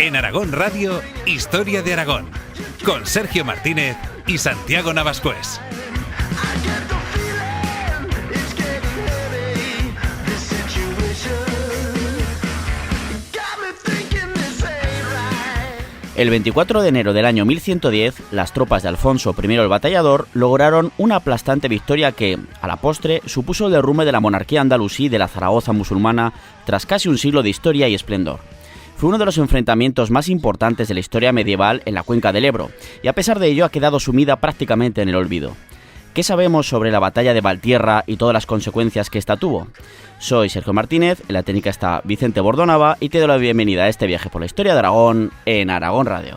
En Aragón Radio, Historia de Aragón, con Sergio Martínez y Santiago Navascués. El 24 de enero del año 1110, las tropas de Alfonso I el Batallador lograron una aplastante victoria que, a la postre, supuso el derrumbe de la monarquía andalusí de la Zaragoza musulmana tras casi un siglo de historia y esplendor. Fue uno de los enfrentamientos más importantes de la historia medieval en la cuenca del Ebro, y a pesar de ello ha quedado sumida prácticamente en el olvido. ¿Qué sabemos sobre la batalla de Valtierra y todas las consecuencias que esta tuvo? Soy Sergio Martínez, en la técnica está Vicente Bordonava y te doy la bienvenida a este viaje por la historia de Aragón en Aragón Radio.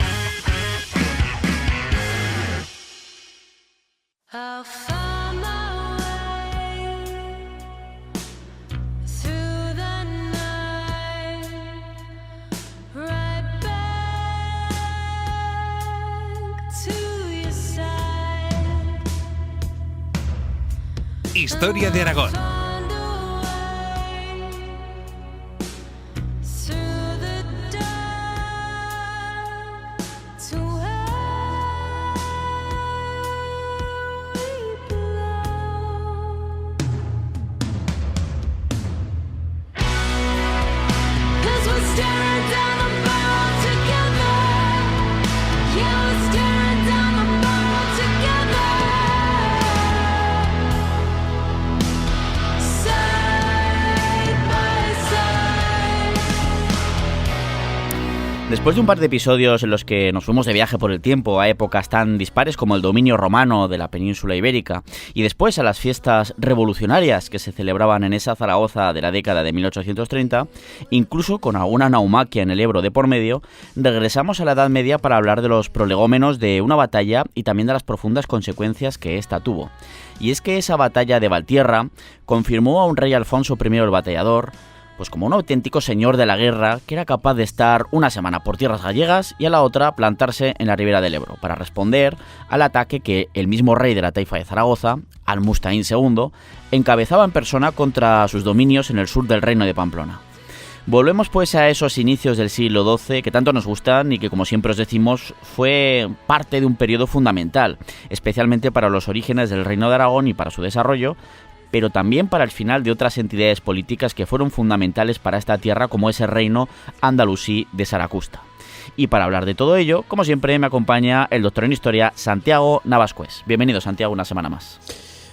Historia de Aragón. Después de un par de episodios en los que nos fuimos de viaje por el tiempo a épocas tan dispares como el dominio romano de la península ibérica y después a las fiestas revolucionarias que se celebraban en esa Zaragoza de la década de 1830, incluso con alguna naumaquia en el Ebro de por medio, regresamos a la Edad Media para hablar de los prolegómenos de una batalla y también de las profundas consecuencias que ésta tuvo. Y es que esa batalla de Valtierra confirmó a un rey Alfonso I el Batallador pues como un auténtico señor de la guerra que era capaz de estar una semana por tierras gallegas y a la otra plantarse en la ribera del Ebro para responder al ataque que el mismo rey de la taifa de Zaragoza, Al-Mustaín II, encabezaba en persona contra sus dominios en el sur del reino de Pamplona. Volvemos pues a esos inicios del siglo XII que tanto nos gustan y que, como siempre os decimos, fue parte de un periodo fundamental, especialmente para los orígenes del reino de Aragón y para su desarrollo, pero también para el final de otras entidades políticas que fueron fundamentales para esta tierra, como ese reino andalusí de Saracusta. Y para hablar de todo ello, como siempre, me acompaña el doctor en Historia, Santiago Navascués. Bienvenido, Santiago, una semana más.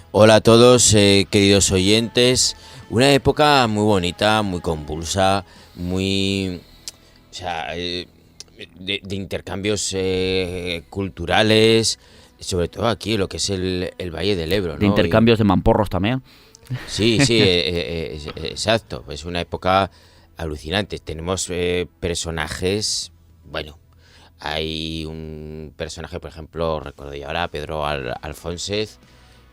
Hola a todos, queridos oyentes. Una época muy bonita, muy convulsa, muy... O sea, de intercambios culturales... Sobre todo aquí, lo que es el Valle del Ebro, ¿no? De intercambios de mamporros también. Sí, exacto. Es una época alucinante. Tenemos personajes... Bueno, hay un personaje, por ejemplo, recuerdo yo ahora, Pedro Alfonsez,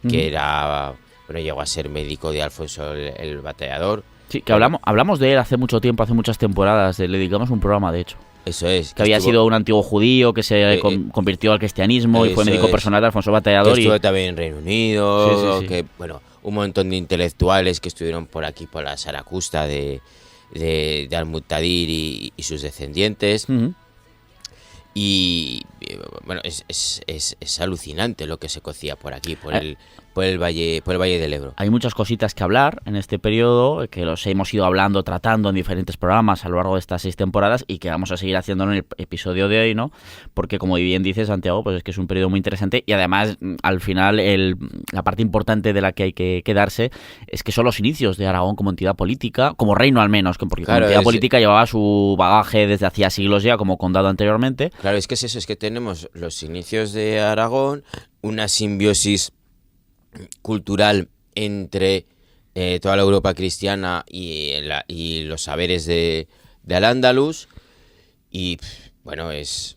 que era... Bueno, llegó a ser médico de Alfonso el Batallador. Sí, que hablamos de él hace mucho tiempo, hace muchas temporadas. Le dedicamos un programa, de hecho. Eso es. Que había sido un antiguo judío que se convirtió al cristianismo y fue médico personal de Alfonso Batallador. Que estuvo también en Reino Unido. Sí. Que, bueno, un montón de intelectuales que estuvieron por aquí, por la Saracusta de Al-Muqtadir y sus descendientes. Uh-huh. Y bueno, es alucinante lo que se cocía por aquí, por el Valle del Ebro. Hay muchas cositas que hablar en este periodo, que los hemos ido hablando, tratando en diferentes programas a lo largo de estas 6 temporadas y que vamos a seguir haciendo en el episodio de hoy, ¿no? Porque, como bien dice Santiago, pues es que es un periodo muy interesante y además, al final, la parte importante de la que hay que quedarse es que son los inicios de Aragón como entidad política, como reino al menos, porque claro, como entidad política llevaba su bagaje desde hacía siglos ya, como condado anteriormente. Claro, es que es eso, es que tenemos los inicios de Aragón, una simbiosis cultural entre toda la Europa cristiana y los saberes de Al-Ándalus, y bueno, es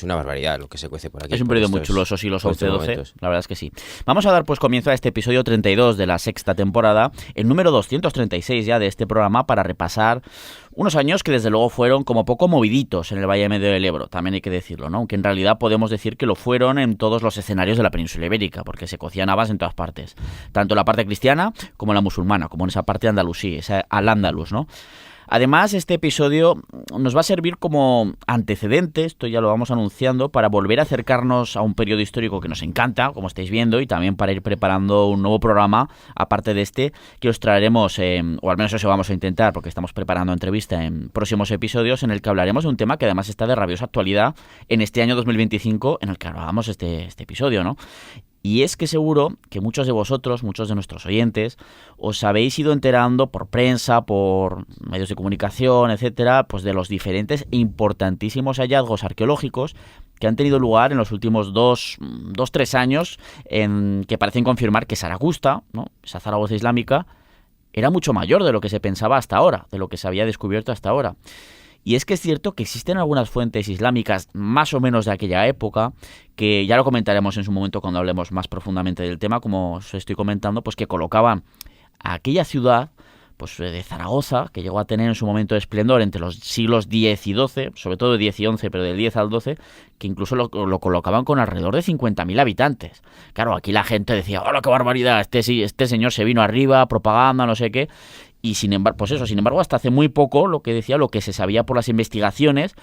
una barbaridad lo que se cuece por aquí. Es un periodo muy chulo, esos siglos 11-12, la verdad es que sí. Vamos a dar pues comienzo a este episodio 32 de la 6ª temporada, el número 236 ya de este programa, para repasar unos años que desde luego fueron como poco moviditos en el Valle Medio del Ebro, también hay que decirlo, ¿no? Aunque en realidad podemos decir que lo fueron en todos los escenarios de la península ibérica, porque se cocían habas en todas partes, tanto la parte cristiana como la musulmana, como en esa parte andalusí, esa Al-Ándalus, ¿no? Además, este episodio nos va a servir como antecedente, esto ya lo vamos anunciando, para volver a acercarnos a un periodo histórico que nos encanta, como estáis viendo, y también para ir preparando un nuevo programa, aparte de este, que os traeremos, o al menos eso vamos a intentar, porque estamos preparando entrevista en próximos episodios, en el que hablaremos de un tema que además está de rabiosa actualidad en este año 2025, en el que grabamos este episodio, ¿no? Y es que seguro que muchos de vosotros, muchos de nuestros oyentes, os habéis ido enterando por prensa, por medios de comunicación, etcétera, pues de los diferentes e importantísimos hallazgos arqueológicos que han tenido lugar en los últimos 2-3 años, que parecen confirmar que Saragusta, ¿no?, esa Zaragoza islámica, era mucho mayor de lo que se pensaba hasta ahora, de lo que se había descubierto hasta ahora. Y es que es cierto que existen algunas fuentes islámicas más o menos de aquella época, que ya lo comentaremos en su momento cuando hablemos más profundamente del tema, como os estoy comentando, pues que colocaban a aquella ciudad, pues de Zaragoza, que llegó a tener en su momento de esplendor entre los siglos X y XII, sobre todo X y XI, pero del X al XII, que incluso lo colocaban con alrededor de 50.000 habitantes. Claro, aquí la gente decía, ¡hola, qué barbaridad! Este señor se vino arriba, propaganda, no sé qué. Y sin embargo, hasta hace muy poco, lo que se sabía por las investigaciones,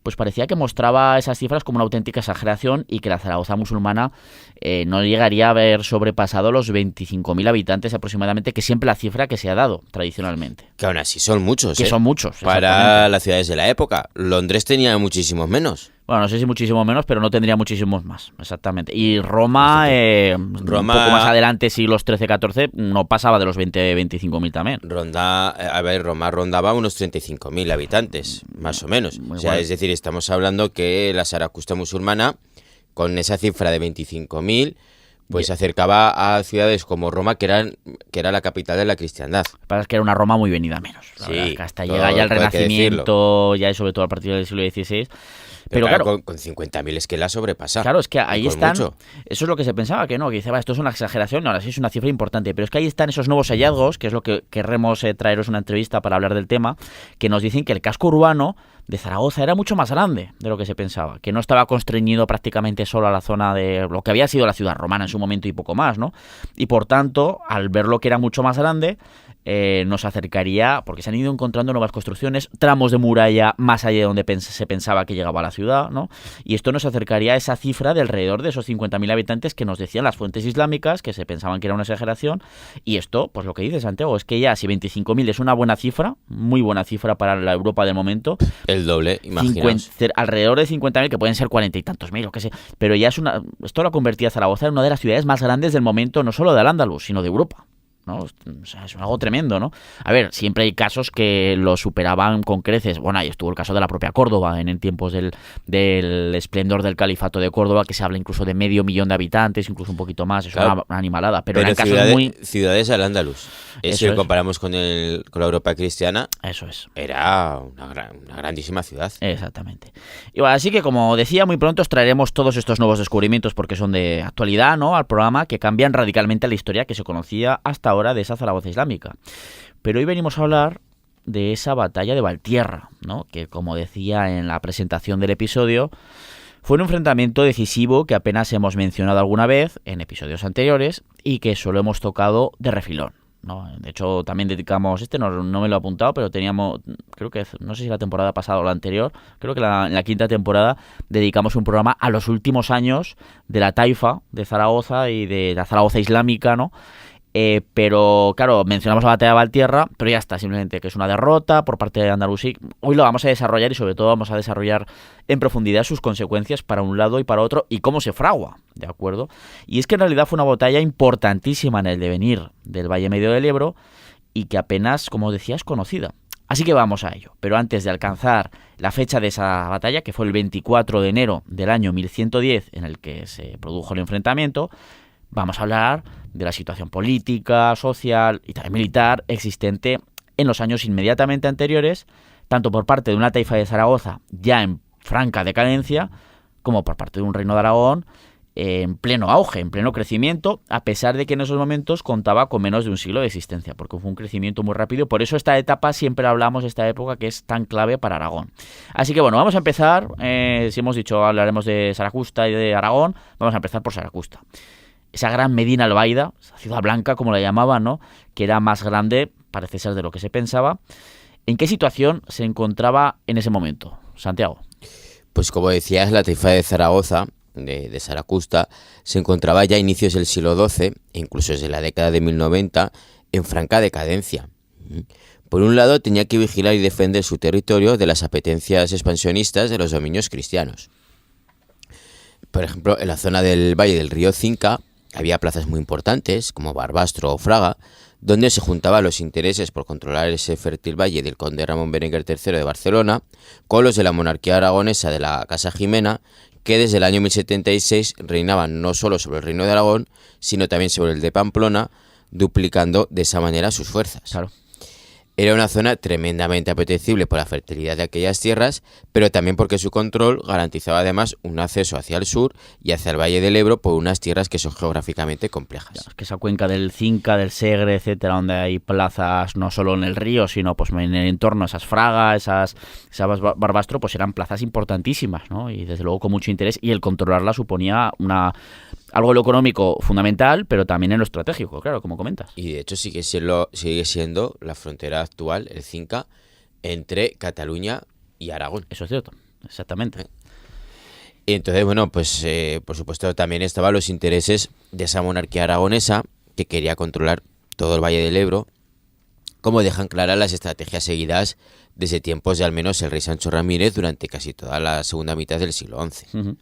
pues parecía que mostraba esas cifras como una auténtica exageración y que la Zaragoza musulmana no llegaría a haber sobrepasado los 25.000 habitantes aproximadamente, que es siempre la cifra que se ha dado tradicionalmente. Que aún así son muchos, Que son muchos. Para las ciudades de la época. Londres tenía muchísimos menos. Bueno, no sé si muchísimo menos, pero no tendría muchísimos más, exactamente. Y Roma, un poco más adelante, siglos XIII-XIV, no pasaba de los 20-25.000 también. Roma rondaba unos 35.000 habitantes, más o menos. Muy bueno. Es decir, estamos hablando que la Saracusta musulmana, con esa cifra de 25.000, pues se acercaba a ciudades como Roma, que era la capital de la cristiandad. Lo que pasa es que era una Roma muy venida menos. Sí, que hasta llega ya el Renacimiento, ya y sobre todo a partir del siglo XVI. Pero claro, con 50.000 es que la sobrepasa. Claro, es que ahí están. Mucho. Eso es lo que se pensaba, que no, que dice, esto es una exageración, no, ahora sí es una cifra importante. Pero es que ahí están esos nuevos hallazgos, que es lo que querremos traeros una entrevista para hablar del tema, que nos dicen que el casco urbano de Zaragoza era mucho más grande de lo que se pensaba, que no estaba constreñido prácticamente solo a la zona de lo que había sido la ciudad romana en su momento y poco más, ¿no? Y por tanto, al ver lo que era mucho más grande, nos acercaría, porque se han ido encontrando nuevas construcciones, tramos de muralla más allá de donde se pensaba que llegaba a la ciudad, ¿no? Y esto nos acercaría a esa cifra de alrededor de esos 50.000 habitantes que nos decían las fuentes islámicas, que se pensaban que era una exageración. Y esto, pues lo que dice Santiago, es que ya si 25.000 es una buena cifra, muy buena cifra para la Europa del momento, el doble, imaginaos. Alrededor de 50.000, que pueden ser 40 y tantos mil, o qué sé, pero ya esto lo convertía a Zaragoza en una de las ciudades más grandes del momento, no solo de Al-Ándalus, sino de Europa, ¿no? O sea, es algo tremendo, ¿no? A ver, siempre hay casos que lo superaban con creces. Bueno, ahí estuvo el caso de la propia Córdoba en tiempos del esplendor del califato de Córdoba, que se habla incluso de 500.000 de habitantes, incluso un poquito más, es una animalada, pero eran casos ciudades al-Ándalus. Si lo comparamos con la Europa cristiana, eso es. Era una grandísima ciudad. Exactamente. Y bueno, así que, como decía, muy pronto os traeremos todos estos nuevos descubrimientos, porque son de actualidad, ¿no?, al programa, que cambian radicalmente la historia que se conocía hasta ahora de esa Zaragoza islámica. Pero hoy venimos a hablar de esa batalla de Valtierra, ¿no?, que, como decía en la presentación del episodio, fue un enfrentamiento decisivo que apenas hemos mencionado alguna vez en episodios anteriores y que solo hemos tocado de refilón, ¿no? De hecho, también dedicamos, no me lo he apuntado, pero teníamos, creo que, no sé si la temporada pasada o la anterior, creo que en la quinta temporada dedicamos un programa a los últimos años de la taifa de Zaragoza y de la Zaragoza islámica, ¿no? Pero claro, mencionamos la batalla de Valtierra, pero ya está, simplemente que es una derrota por parte de Andalusí. Hoy lo vamos a desarrollar y sobre todo vamos a desarrollar en profundidad sus consecuencias para un lado y para otro y cómo se fragua, ¿de acuerdo? Y es que en realidad fue una batalla importantísima en el devenir del Valle Medio del Ebro y que apenas, como decía, es conocida. Así que vamos a ello, pero antes de alcanzar la fecha de esa batalla, que fue el 24 de enero del año 1110 en el que se produjo el enfrentamiento, vamos a hablar de la situación política, social y también militar existente en los años inmediatamente anteriores, tanto por parte de una taifa de Zaragoza ya en franca decadencia, como por parte de un reino de Aragón en pleno auge, en pleno crecimiento, a pesar de que en esos momentos contaba con menos de un siglo de existencia, porque fue un crecimiento muy rápido. Por eso esta etapa, siempre hablamos de esta época que es tan clave para Aragón. Así que bueno, vamos a empezar, si hemos dicho hablaremos de Saracusta y de Aragón, vamos a empezar por Saracusta. Esa gran Medina Albaida, esa ciudad blanca como la llamaban, ¿no?, que era más grande, parece ser, de lo que se pensaba, ¿En qué situación se encontraba en ese momento, Santiago? Pues como decías, la taifa de Zaragoza, de Saracusta, se encontraba ya a inicios del siglo XII, e incluso desde la década de 1090, en franca decadencia. Por un lado, tenía que vigilar y defender su territorio de las apetencias expansionistas de los dominios cristianos. Por ejemplo, en la zona del valle del río Cinca había plazas muy importantes, como Barbastro o Fraga, donde se juntaban los intereses por controlar ese fértil valle del conde Ramón Berenguer III de Barcelona con los de la monarquía aragonesa de la Casa Jimena, que desde el año 1076 reinaban no solo sobre el reino de Aragón, sino también sobre el de Pamplona, duplicando de esa manera sus fuerzas. Claro. Era una zona tremendamente apetecible por la fertilidad de aquellas tierras, pero también porque su control garantizaba además un acceso hacia el sur y hacia el Valle del Ebro por unas tierras que son geográficamente complejas. Claro, es que esa cuenca del Cinca, del Segre, etcétera, donde hay plazas no solo en el río, sino pues en el entorno, esas Fragas, esas Barbastro, pues eran plazas importantísimas, ¿no? Y desde luego con mucho interés, y el controlarla suponía algo en lo económico fundamental, pero también en lo estratégico, claro, como comentas. Y de hecho sigue siendo la frontera actual, el Cinca, entre Cataluña y Aragón. Eso es cierto, exactamente. Y entonces, bueno, pues por supuesto también estaban los intereses de esa monarquía aragonesa que quería controlar todo el Valle del Ebro, como dejan claras las estrategias seguidas desde tiempos de al menos el rey Sancho Ramírez durante casi toda la segunda mitad del siglo XI. Uh-huh.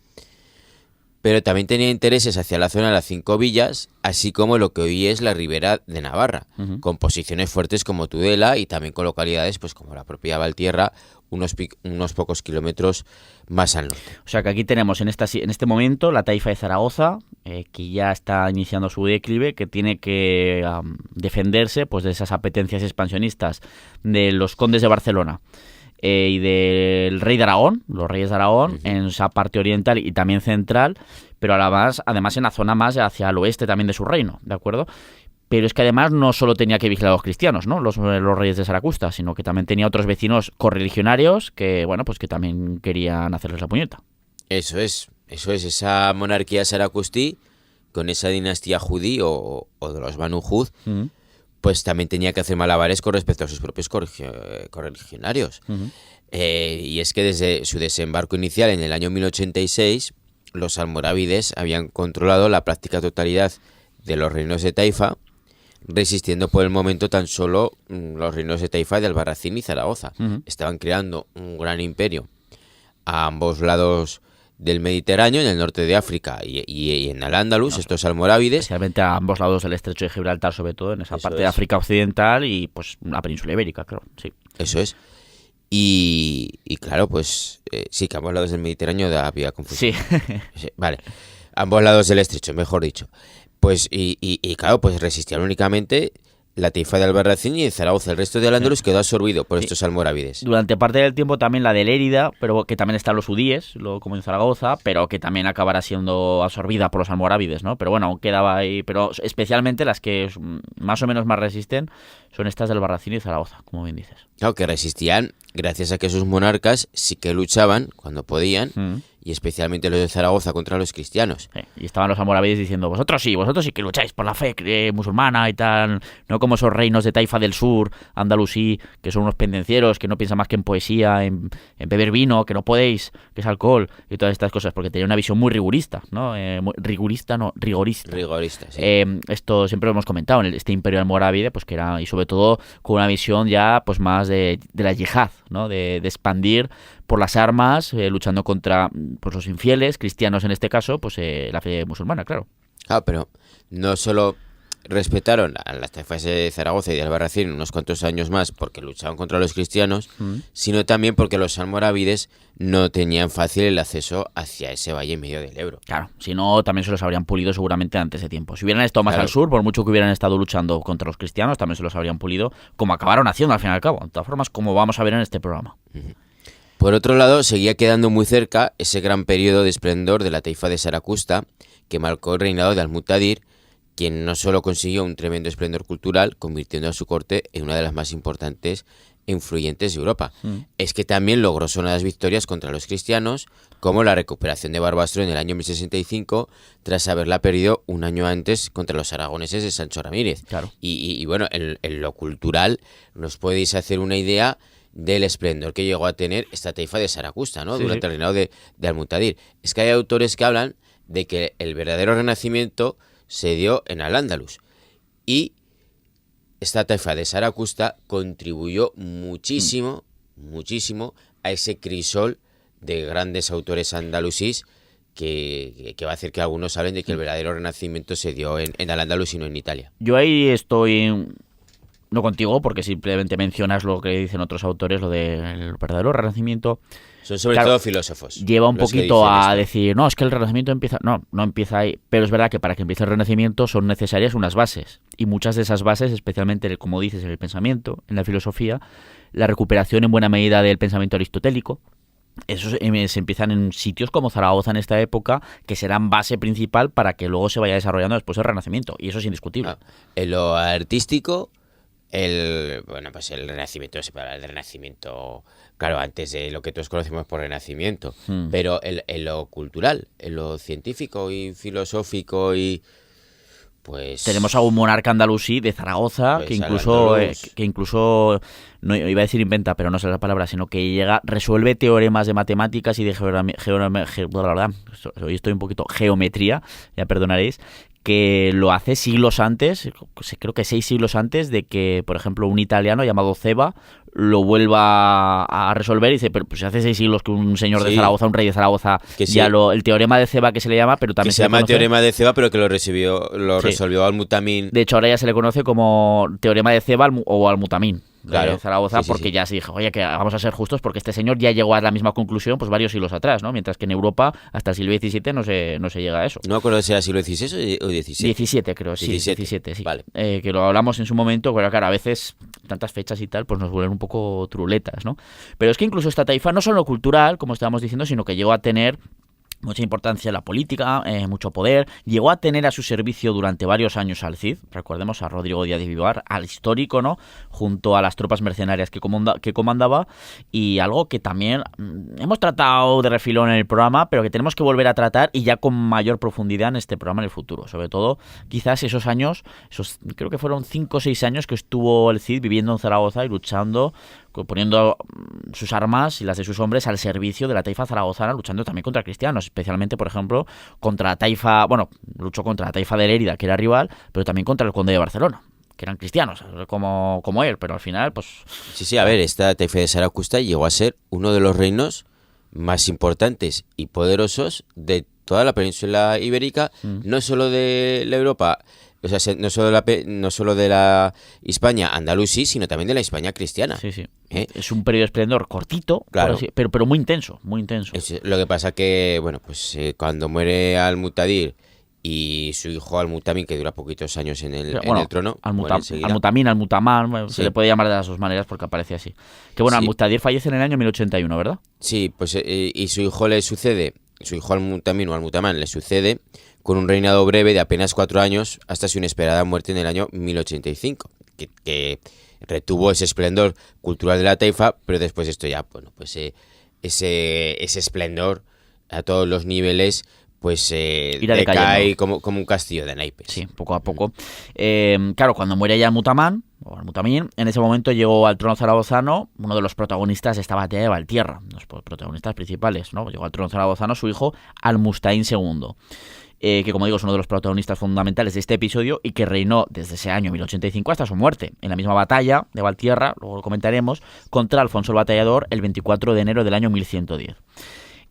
Pero también tenía intereses hacia la zona de las Cinco Villas, así como lo que hoy es la Ribera de Navarra, con posiciones fuertes como Tudela y también con localidades pues como la propia Valtierra, unos pocos kilómetros más al norte. O sea que aquí tenemos en este momento la taifa de Zaragoza, que ya está iniciando su declive, que tiene que defenderse pues de esas apetencias expansionistas de los condes de Barcelona. Y del rey de Aragón, los reyes de Aragón, en esa parte oriental y también central, pero además en la zona más hacia el oeste también de su reino, ¿de acuerdo? Pero es que además no solo tenía que vigilar a los cristianos, ¿no? Los reyes de Saracusta, sino que también tenía otros vecinos correligionarios que, bueno, pues que también querían hacerles la puñeta. Eso es, esa monarquía saracustí, con esa dinastía judí o de los Banu Jud, pues también tenía que hacer malabares con respecto a sus propios correligionarios. Y es que desde su desembarco inicial en el año 1086, los almorávides habían controlado la práctica totalidad de los reinos de Taifa, resistiendo por el momento tan solo los reinos de Taifa de Albarracín y Zaragoza. Estaban creando un gran imperio a ambos lados del Mediterráneo, en el norte de África y en Al-Ándalus, estos almorávides. Especialmente a ambos lados del estrecho de Gibraltar, sobre todo en esa parte de África Occidental y pues la península ibérica, claro. Sí. Eso es. Y claro, pues sí, que a ambos lados del Mediterráneo había confusión. Sí. Vale, ambos lados del estrecho, mejor dicho. Pues y claro, pues resistían únicamente la taifa de Albarracín y de Zaragoza. El resto de Al-Ándalus quedó absorbido por estos almorávides. Durante parte del tiempo también la de Lérida, pero que también están los udíes, como en Zaragoza, pero que también acabará siendo absorbida por los almorávides, ¿no? Pero bueno, aún quedaba ahí. Pero especialmente las que más o menos más resisten son estas del Albarracín y Zaragoza, como bien dices. Claro, que resistían gracias a que sus monarcas sí que luchaban cuando podían, y especialmente los de Zaragoza contra los cristianos. Y estaban los almorávides diciendo, vosotros sí que lucháis por la fe musulmana y tal, no como esos reinos de Taifa del sur, andalusí, que son unos pendencieros, que no piensan más que en poesía, en beber vino, que no podéis, que es alcohol, y todas estas cosas, porque tenía una visión muy rigorista, ¿no? Rigorista. Rigorista, sí. Esto siempre lo hemos comentado, en este imperio almorávide, pues que era, y sobre todo con una visión ya pues más de la yihad, ¿no? De expandir por las armas, luchando contra pues, los infieles, cristianos en este caso, pues la fe musulmana, claro. Ah, pero no solo respetaron a las taifas de Zaragoza y de Albarracín unos cuantos años más porque luchaban contra los cristianos, sino también porque los almorávides no tenían fácil el acceso hacia ese valle en medio del Ebro. Claro, si no, también se los habrían pulido seguramente antes de tiempo. Si hubieran estado más al sur, por mucho que hubieran estado luchando contra los cristianos, también se los habrían pulido, como acabaron haciendo al fin y al cabo. De todas formas, como vamos a ver en este programa. Por otro lado, seguía quedando muy cerca ese gran periodo de esplendor de la taifa de Saracusta, que marcó el reinado de Al-Muttadir, quien no solo consiguió un tremendo esplendor cultural, convirtiendo a su corte en una de las más importantes influyentes de Europa. Es que también logró sonadas victorias contra los cristianos, como la recuperación de Barbastro en el año 1065, tras haberla perdido un año antes contra los aragoneses de Sancho Ramírez. Claro. Y bueno, en lo cultural nos podéis hacer una idea del esplendor que llegó a tener esta taifa de Saracusta, ¿no? Sí, Durante sí. el reinado de Al-Mutadir. Es que hay autores que hablan de que el verdadero renacimiento se dio en Al-Ándalus. Y esta taifa de Saracusta contribuyó muchísimo a ese crisol de grandes autores andalusíes que va a hacer que algunos hablen de que el verdadero renacimiento se dio en Al-Ándalus y no en Italia. Yo ahí estoy... No contigo, porque simplemente mencionas lo que dicen otros autores, lo del verdadero renacimiento. Son sobre Claro, todo filósofos. Lleva un los que poquito dicen a esto. decir, no, es que el renacimiento empieza... No empieza ahí. Pero es verdad que para que empiece el renacimiento son necesarias unas bases. Y muchas de esas bases, especialmente, como dices, en el pensamiento, en la filosofía, la recuperación en buena medida del pensamiento aristotélico. Esos se empiezan en sitios como Zaragoza en esta época, que serán base principal para que luego se vaya desarrollando después el renacimiento. Y eso es indiscutible. En lo artístico... el Renacimiento se separa del Renacimiento, claro, antes de lo que todos conocemos por Renacimiento, pero en lo cultural, en lo científico y filosófico y pues... Tenemos a un monarca andalusí de Zaragoza Pues que incluso, no iba a decir inventa, pero no sé la palabra, sino que resuelve teoremas de matemáticas y de hoy estoy un poquito geometría, ya perdonaréis, que lo hace siglos antes, creo que 6 siglos antes de que, por ejemplo, un italiano llamado Ceva lo vuelva a resolver y dice, pero pues hace 6 siglos que un señor de Zaragoza, un rey de Zaragoza, que ya el teorema de Ceva que se le llama, pero también que se llama conoce, teorema de Ceva, pero que lo resolvió Al-Mutamín. de hecho ahora ya se le conoce como teorema de Ceva o Al-Mutamín. Claro, de Zaragoza, sí, porque sí. Ya se dijo, oye, que vamos a ser justos porque este señor ya llegó a la misma conclusión pues varios siglos atrás, ¿no? Mientras que en Europa hasta el siglo XVII no se llega a eso. No me acuerdo si era siglo XVI o XVII. 17 creo, sí, 17 sí. Vale. Que lo hablamos en su momento, pero claro, a veces tantas fechas y tal pues nos vuelven un poco truletas, ¿no? Pero es que incluso esta taifa no solo cultural, como estábamos diciendo, sino que llegó a tener mucha importancia en la política, mucho poder. Llegó a tener a su servicio durante varios años al Cid, recordemos a Rodrigo Díaz de Vivar, al histórico, ¿no? Junto a las tropas mercenarias que comandaba, y algo que también hemos tratado de refilón en el programa, pero que tenemos que volver a tratar y ya con mayor profundidad en este programa en el futuro. Sobre todo, quizás esos años, creo que fueron 5 o 6 años que estuvo el Cid viviendo en Zaragoza y luchando, poniendo sus armas y las de sus hombres al servicio de la taifa zaragozana, luchando también contra cristianos, especialmente, por ejemplo, contra la taifa, luchó contra la taifa de Lérida, que era rival, pero también contra el conde de Barcelona, que eran cristianos, como él, pero al final, pues... Sí, a ver, esta taifa de Saracusta llegó a ser uno de los reinos más importantes y poderosos de toda la península ibérica, no solo de la Europa... O sea, no solo de la Hispania andalusí, sino también de la Hispania cristiana. Sí. Es un periodo de esplendor cortito, claro, pero muy intenso, muy intenso. Lo que pasa que, cuando muere Al-Mutadir y su hijo Al-Mutamín, que dura poquitos años en el trono, Al-Mutamín, Al-Mutamán, sí. Se le puede llamar de las dos maneras porque aparece así. Que bueno, Sí. Al-Mutadir fallece en el año 1081, ¿verdad? Sí, pues y su hijo le sucede, su hijo Al-Mutamín o Al-Mutamán le sucede con un reinado breve de apenas 4 años hasta su inesperada muerte en el año 1085, que retuvo ese esplendor cultural de la taifa, pero después esto ya, ese esplendor a todos los niveles, decae como un castillo de naipes. Sí, poco a poco. Claro, cuando muere ya Al-Mutamán, o Al-Mutamín, en ese momento llegó al trono zaragozano uno de los protagonistas de esta batalla de Valtierra, los protagonistas principales, ¿no? Llegó al trono zaragozano su hijo Al-Mustaín II. Que como digo es uno de los protagonistas fundamentales de este episodio y que reinó desde ese año 1085 hasta su muerte, en la misma batalla de Valtierra, luego lo comentaremos, contra Alfonso el Batallador el 24 de enero del año 1110.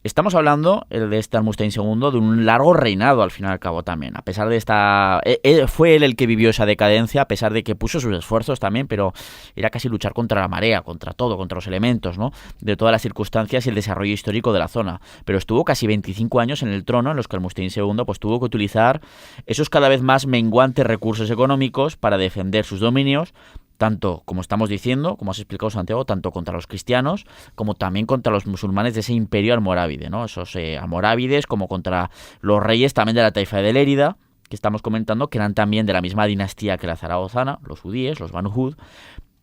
Estamos hablando, de este Al-Mustaín II, de un largo reinado al fin y al cabo también. A pesar de esta... fue él el que vivió esa decadencia, a pesar de que puso sus esfuerzos también, pero era casi luchar contra la marea, contra todo, contra los elementos, ¿no? De todas las circunstancias y el desarrollo histórico de la zona. Pero estuvo casi 25 años en el trono, en los que Al-Mustaín II pues, tuvo que utilizar esos cada vez más menguantes recursos económicos para defender sus dominios, tanto, como estamos diciendo, como has explicado Santiago, tanto contra los cristianos como también contra los musulmanes de ese imperio almorávide, ¿no? Esos almorávides, como contra los reyes también de la taifa de Lérida, que estamos comentando, que eran también de la misma dinastía que la zaragozana, los judíes, los Banu Hud,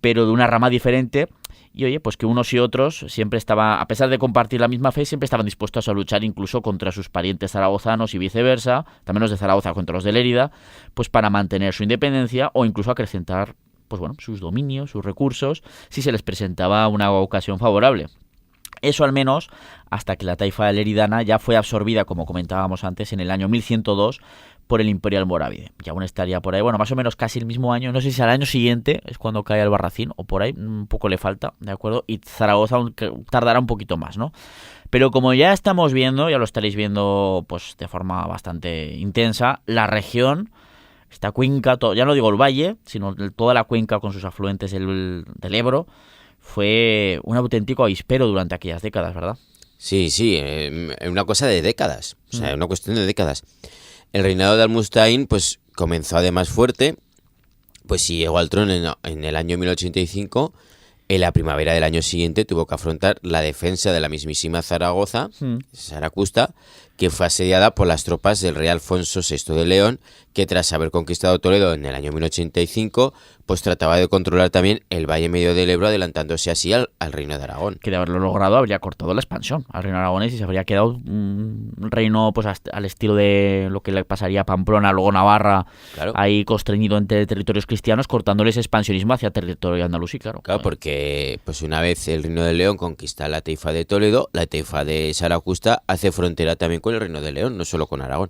pero de una rama diferente Y oye, pues que unos y otros siempre estaban, a pesar de compartir la misma fe, siempre estaban dispuestos a luchar incluso contra sus parientes zaragozanos y viceversa, también los de Zaragoza contra los de Lérida, pues para mantener su independencia o incluso acrecentar, pues bueno, sus dominios, sus recursos, si se les presentaba una ocasión favorable. Eso al menos hasta que la taifa leridana ya fue absorbida, como comentábamos antes, en el año 1102 por el Imperio almorávide. Y aún estaría por ahí, bueno, más o menos casi el mismo año, no sé si al año siguiente es cuando cae Albarracín o por ahí, un poco le falta, ¿de acuerdo? Y Zaragoza aún tardará un poquito más, ¿no? Pero como ya estamos viendo, ya lo estaréis viendo pues de forma bastante intensa, la región, esta cuenca, ya no digo el valle, sino toda la cuenca con sus afluentes del Ebro, fue un auténtico avispero durante aquellas décadas, ¿verdad? Sí, una cosa de décadas, o sea, una cuestión de décadas. El reinado de Al-Mustain pues comenzó además fuerte, pues sí llegó al trono en el año 1085. En la primavera del año siguiente tuvo que afrontar la defensa de la mismísima Zaragoza, Saracusta, que fue asediada por las tropas del rey Alfonso VI de León, que tras haber conquistado Toledo en el año 1085, pues trataba de controlar también el valle medio del Ebro, adelantándose así al reino de Aragón. Que de haberlo logrado habría cortado la expansión al reino aragonés y se habría quedado un reino pues al estilo de lo que le pasaría a Pamplona, luego Navarra, claro, ahí constreñido entre territorios cristianos, cortándoles expansionismo hacia territorio andalusí, claro. Claro, porque pues una vez el reino de León conquista la taifa de Toledo, la taifa de Saracusta hace frontera también con el reino de León, no solo con Aragón.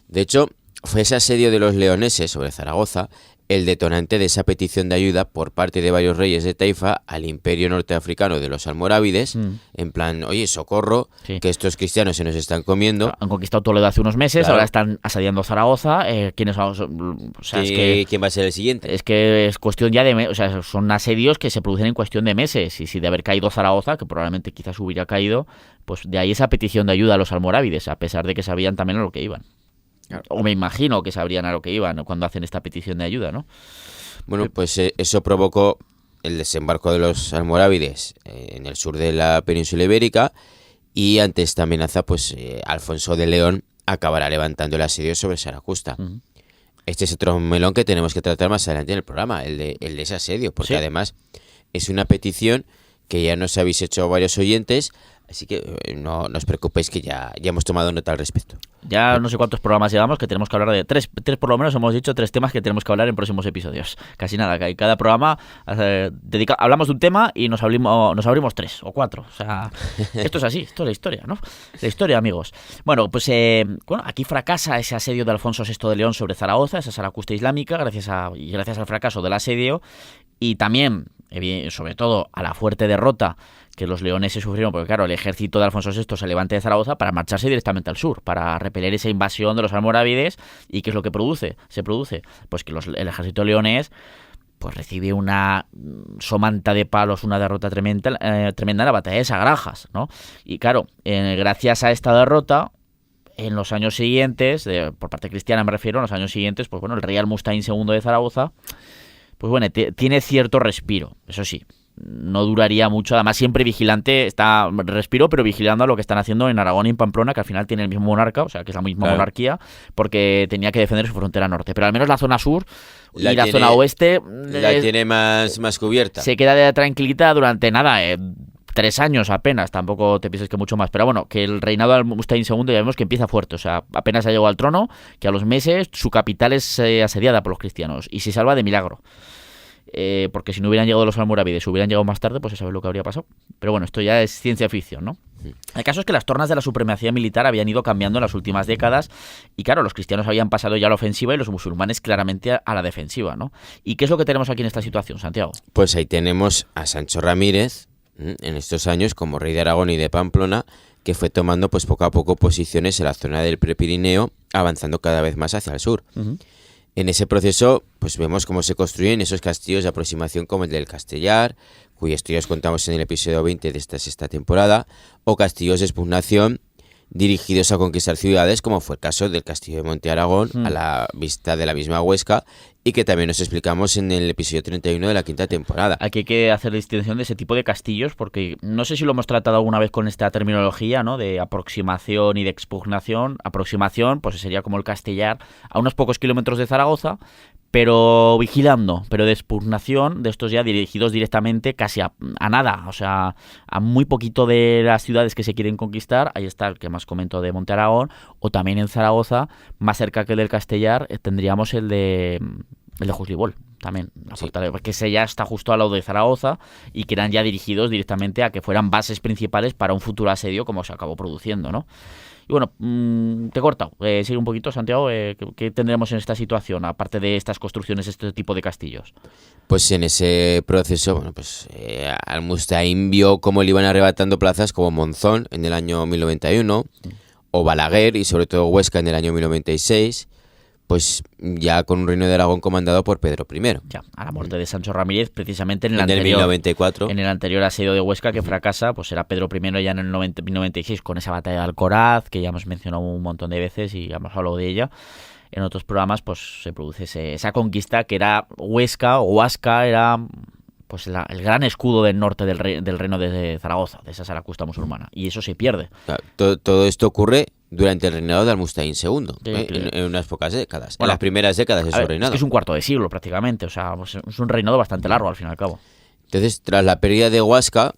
De hecho, fue ese asedio de los leoneses sobre Zaragoza el detonante de esa petición de ayuda por parte de varios reyes de taifa al imperio norteafricano de los almorávides, en plan, oye, socorro, que estos cristianos se nos están comiendo. Han conquistado Toledo hace unos meses, ahora están asediando Zaragoza, ¿quiénes vamos? O sea, ¿quién va a ser el siguiente? Es que es cuestión ya de, o sea, son asedios que se producen en cuestión de meses, y si de haber caído Zaragoza, que probablemente quizás hubiera caído, pues de ahí esa petición de ayuda a los almorávides, a pesar de que sabían también a lo que iban. O me imagino que sabrían a lo que iban cuando hacen esta petición de ayuda, ¿no? Bueno, pues eso provocó el desembarco de los almorávides en el sur de la península ibérica, y ante esta amenaza, pues Alfonso de León acabará levantando el asedio sobre Saracusta. Este es otro melón que tenemos que tratar más adelante en el programa, el de ese asedio, porque además es una petición que ya nos habéis hecho varios oyentes, así que no os preocupéis que ya hemos tomado nota al respecto. Ya no sé cuántos programas llevamos que tenemos que hablar de tres por lo menos hemos dicho 3 temas que tenemos que hablar en próximos episodios. Casi nada, que cada programa hablamos de un tema y nos abrimos 3 o 4. O sea, esto es así, esto es la historia, ¿no? La historia, amigos. Bueno, pues aquí fracasa ese asedio de Alfonso VI de León sobre Zaragoza, esa Saracusta islámica, gracias al fracaso del asedio, y también, sobre todo, a la fuerte derrota que los leoneses sufrieron, porque claro, el ejército de Alfonso VI se levanta de Zaragoza para marcharse directamente al sur, para repeler esa invasión de los almorávides. ¿Y qué es lo que se produce? Pues que el ejército leonés pues recibe una somanta de palos, una derrota tremenda en la batalla de Sagrajas, ¿no? Y claro, gracias a esta derrota, en los años siguientes, por parte cristiana me refiero, en los años siguientes, pues bueno, el rey Al-Mustain II de Zaragoza, pues bueno, tiene cierto respiro, eso sí. No duraría mucho, además siempre vigilante, respiro, pero vigilando a lo que están haciendo en Aragón y en Pamplona, que al final tiene el mismo monarca, o sea, que es la misma monarquía, porque tenía que defender su frontera norte. Pero al menos la zona sur y la zona oeste la tiene más cubierta. Se queda de tranquilita durante 3 años apenas, tampoco te pienses que mucho más. Pero bueno, que el reinado de Al-Mustain II ya vemos que empieza fuerte, o sea, apenas ha llegado al trono, que a los meses su capital es asediada por los cristianos y se salva de milagro. Porque si no hubieran llegado los almorávides, hubieran llegado más tarde, pues se sabe lo que habría pasado. Pero bueno, esto ya es ciencia ficción, ¿no? El caso es que las tornas de la supremacía militar habían ido cambiando en las últimas décadas y claro, los cristianos habían pasado ya a la ofensiva y los musulmanes claramente a la defensiva, ¿no? ¿Y qué es lo que tenemos aquí en esta situación, Santiago? Pues ahí tenemos a Sancho Ramírez, en estos años como rey de Aragón y de Pamplona, que fue tomando pues poco a poco posiciones en la zona del Prepirineo, avanzando cada vez más hacia el sur. En ese proceso, pues vemos cómo se construyen esos castillos de aproximación como el del Castellar, cuyos estudios contamos en el episodio 20 de esta 6ª temporada, o castillos de expugnación dirigidos a conquistar ciudades, como fue el caso del castillo de Monte Aragón, a la vista de la misma Huesca, y que también nos explicamos en el episodio 31 de la 5ª temporada. Aquí hay que hacer la distinción de ese tipo de castillos, porque no sé si lo hemos tratado alguna vez con esta terminología, ¿no?, de aproximación y de expugnación. Aproximación, pues sería como el Castellar, a unos pocos kilómetros de Zaragoza, pero vigilando. Pero de expugnación, de estos ya dirigidos directamente casi a nada, o sea, a muy poquito de las ciudades que se quieren conquistar. Ahí está el que más comento de Monte Aragón, o también en Zaragoza, más cerca que el del Castellar, tendríamos el de Juslibol, también, la fortaleza, porque ese ya está justo al lado de Zaragoza y que eran ya dirigidos directamente a que fueran bases principales para un futuro asedio como se acabó produciendo, ¿no? Y bueno, te he cortado. Sigue un poquito, Santiago. ¿Qué tendremos en esta situación, aparte de estas construcciones, este tipo de castillos? Pues en ese proceso, bueno, pues Almustaín vio cómo le iban arrebatando plazas como Monzón en el año 1091, o Balaguer y sobre todo Huesca en el año 1096, pues ya con un reino de Aragón comandado por Pedro I. Ya, a la muerte de Sancho Ramírez, precisamente en el anterior 1094. En el anterior asedio de Huesca, que fracasa, pues era Pedro I ya en el 1096 con esa batalla de Alcoraz, que ya hemos mencionado un montón de veces y ya hemos hablado de ella. En otros programas, pues se produce esa conquista que era Huesca, o Huasca, era pues el gran escudo del norte del reino de Zaragoza, de esa Saracusta musulmana, y eso se pierde. Claro, todo esto ocurre durante el reinado de Almustaín II, en unas pocas décadas, bueno, en las primeras décadas de su reinado. Es que es un cuarto de siglo prácticamente, o sea, pues es un reinado bastante largo al fin y al cabo. Entonces, tras la pérdida de Huasca,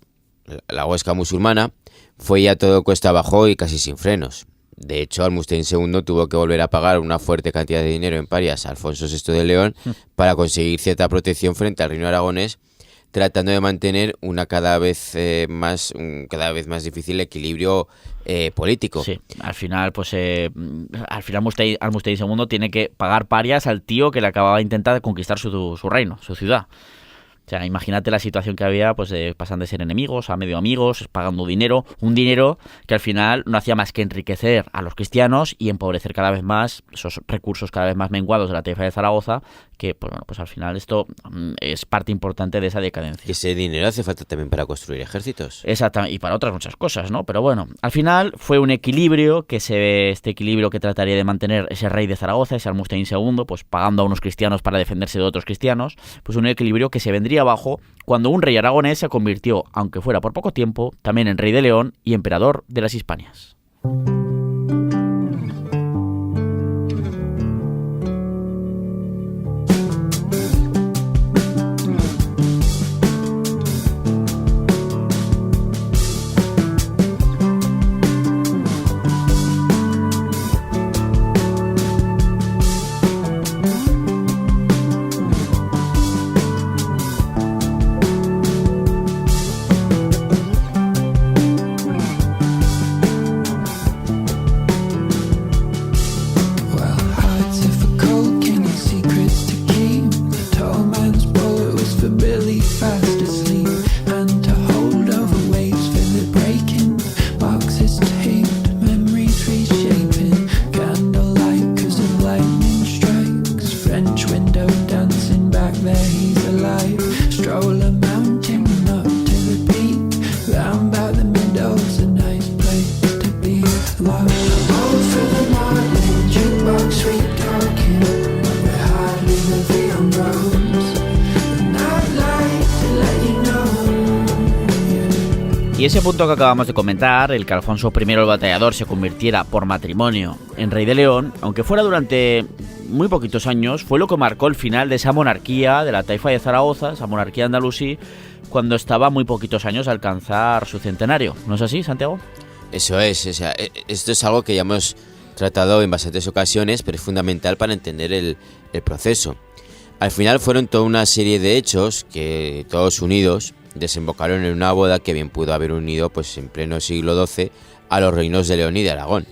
la Huesca musulmana, fue ya todo cuesta abajo y casi sin frenos. De hecho, Almustaín II tuvo que volver a pagar una fuerte cantidad de dinero en parias a Alfonso VI de León para conseguir cierta protección frente al reino aragonés, tratando de mantener cada vez más difícil equilibrio político. Sí, al final Almustaín II tiene que pagar parias al tío que le acababa de intentar conquistar su reino, su ciudad. O sea, imagínate la situación que había, pues pasan de ser enemigos a medio amigos, pagando dinero, un dinero que al final no hacía más que enriquecer a los cristianos y empobrecer cada vez más esos recursos cada vez más menguados de la taifa de Zaragoza, que pues al final esto es parte importante de esa decadencia. Y ese dinero hace falta también para construir ejércitos. Exactamente, y para otras muchas cosas, ¿no? Pero bueno, al final fue un equilibrio este equilibrio que trataría de mantener ese rey de Zaragoza, ese Almustaín II, pues pagando a unos cristianos para defenderse de otros cristianos, pues un equilibrio que se vendría abajo cuando un rey aragonés se convirtió, aunque fuera por poco tiempo, también en rey de León y emperador de las Hispanias. Y ese punto que acabamos de comentar, el que Alfonso I el Batallador se convirtiera por matrimonio en rey de León, aunque fuera durante muy poquitos años, fue lo que marcó el final de esa monarquía de la taifa de Zaragoza, esa monarquía andalusí, cuando estaba muy poquitos años a alcanzar su centenario. ¿No es así, Santiago? Eso es, o sea, esto es algo que ya hemos tratado en bastantes ocasiones, pero es fundamental para entender el proceso. Al final fueron toda una serie de hechos que, todos unidos, desembocaron en una boda que bien pudo haber unido pues en pleno siglo XII a los reinos de León y de Aragón.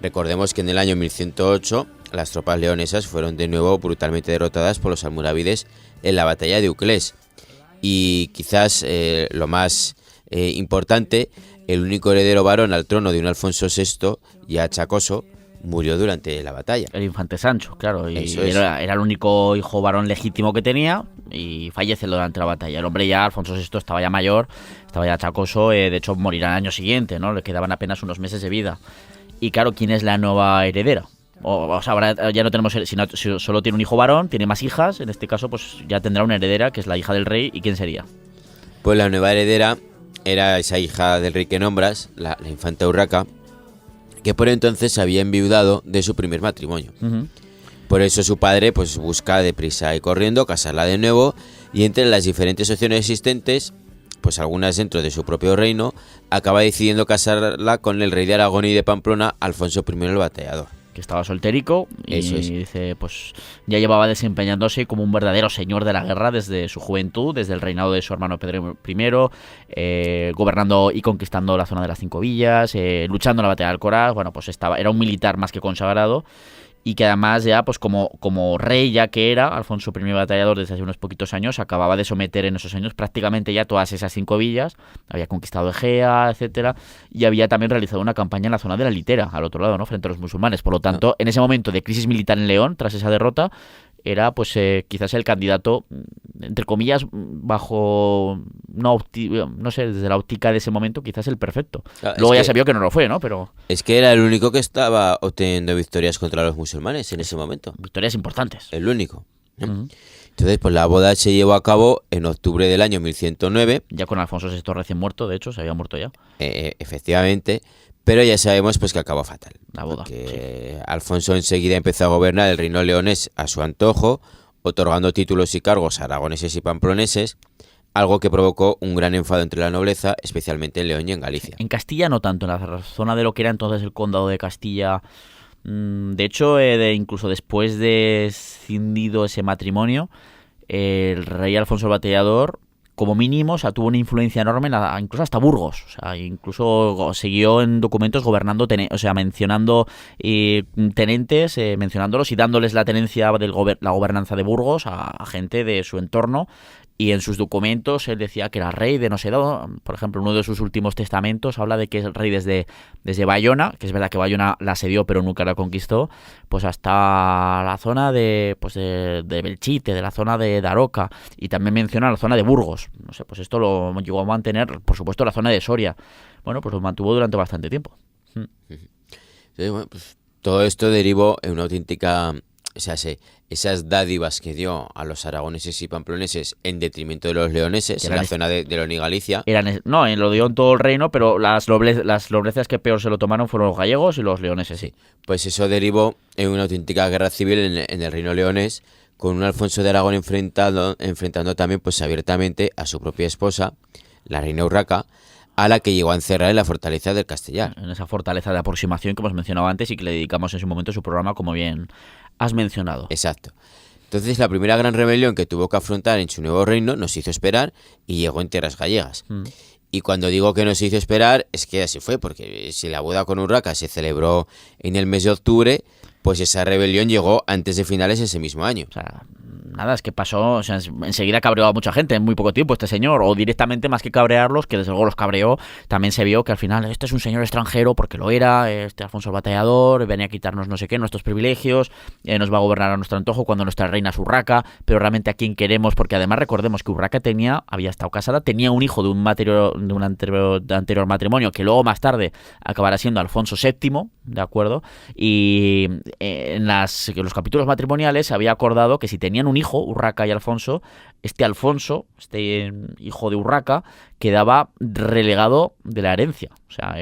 Recordemos que en el año 1108 las tropas leonesas fueron de nuevo brutalmente derrotadas por los almorávides en la batalla de Uclés. Y quizás lo más importante, el único heredero varón al trono de un Alfonso VI, ya achacoso, murió durante la batalla. El infante Sancho, claro, y era el único hijo varón legítimo que tenía y fallece durante la batalla. El hombre ya, Alfonso VI, estaba ya mayor, estaba ya achacoso, de hecho morirá el año siguiente, ¿no? Le quedaban apenas unos meses de vida. Y claro, ¿quién es la nueva heredera? O sea, ahora ya no tenemos, si solo tiene un hijo varón, tiene más hijas, en este caso pues ya tendrá una heredera, que es la hija del rey. ¿Y quién sería? Pues la nueva heredera era esa hija del rey que nombras, la infanta Urraca, que por entonces había enviudado de su primer matrimonio. Por eso su padre pues busca deprisa y corriendo casarla de nuevo, y entre las diferentes opciones existentes, pues algunas dentro de su propio reino, acaba decidiendo casarla con el rey de Aragón y de Pamplona, Alfonso I el Batallador. Que estaba soltérico y dice, pues ya llevaba desempeñándose como un verdadero señor de la guerra desde su juventud, desde el reinado de su hermano Pedro I, gobernando y conquistando la zona de las 5 villas, luchando en la batalla de Alcoraz. Bueno, pues era un militar más que consagrado, y que además ya pues como rey ya que era, Alfonso I Batallador desde hace unos poquitos años acababa de someter en esos años prácticamente ya todas esas 5 villas, había conquistado Egea, etcétera, y había también realizado una campaña en la zona de la Litera, al otro lado, ¿no?, frente a los musulmanes. Por lo tanto, en ese momento de crisis militar en León, tras esa derrota, era pues quizás el candidato, entre comillas, bajo una no sé, desde la óptica de ese momento, quizás el perfecto. Claro, luego ya se vio que no lo fue, ¿no? Pero es que era el único que estaba obteniendo victorias contra los musulmanes en ese momento. Victorias importantes. El único. Entonces, pues la boda se llevó a cabo en octubre del año 1109. Ya con Alfonso VI recién muerto, de hecho, se había muerto ya. Efectivamente. Pero ya sabemos pues que acabó fatal. La boda. Que Alfonso enseguida empezó a gobernar el reino leonés a su antojo, otorgando títulos y cargos a aragoneses y pamploneses, algo que provocó un gran enfado entre la nobleza, especialmente en León y en Galicia. En Castilla no tanto, en la zona de lo que era entonces el condado de Castilla. De hecho, incluso después de escindido ese matrimonio, el rey Alfonso el Batallador, como mínimo, o sea, tuvo una influencia enorme incluso hasta Burgos. O sea, incluso siguió en documentos gobernando, mencionando tenentes, mencionándolos y dándoles la tenencia de la gobernanza de Burgos a gente de su entorno. Y en sus documentos él decía que era rey de no sé dónde. Por ejemplo, uno de sus últimos testamentos habla de que es rey desde Bayona, que es verdad que Bayona la asedió pero nunca la conquistó, pues hasta la zona de Belchite, de la zona de Daroca, y también menciona la zona de Burgos. No sé, pues esto lo llegó a mantener, por supuesto, la zona de Soria. Bueno, pues lo mantuvo durante bastante tiempo. Sí, bueno, pues todo esto derivó en una auténtica... O sea, esas dádivas que dio a los aragoneses y pamploneses en detrimento de los leoneses en la zona de León y Galicia. Lo dio en todo el reino, pero las noblezas que peor se lo tomaron fueron los gallegos y los leoneses, sí. Pues eso derivó en una auténtica guerra civil en el reino leonés, con un Alfonso de Aragón enfrentando también pues abiertamente a su propia esposa, la reina Urraca, a la que llegó a encerrar en la fortaleza del Castellar. En esa fortaleza de aproximación que hemos mencionado antes y que le dedicamos en su momento su programa, como bien has mencionado. Exacto. Entonces la primera gran rebelión que tuvo que afrontar en su nuevo reino nos hizo esperar y llegó en tierras gallegas. Y cuando digo que nos hizo esperar es que así fue, porque si la boda con Urraca se celebró en el mes de octubre, pues esa rebelión llegó antes de finales ese mismo año. O sea, nada, es que pasó, o sea, enseguida cabreó a mucha gente en muy poco tiempo este señor, o directamente más que cabrearlos, que desde luego los cabreó, también se vio que al final este es un señor extranjero porque lo era, este Alfonso el Batallador, venía a quitarnos no sé qué, nuestros privilegios, nos va a gobernar a nuestro antojo cuando nuestra reina es Urraca, pero realmente a quién queremos, porque además recordemos que Urraca había estado casada, tenía un hijo de un anterior matrimonio, que luego más tarde acabará siendo Alfonso VII, ¿de acuerdo? Y en los capítulos matrimoniales se había acordado que si tenían un hijo, Urraca y Alfonso, Alfonso, hijo de Urraca, quedaba relegado de la herencia. O sea,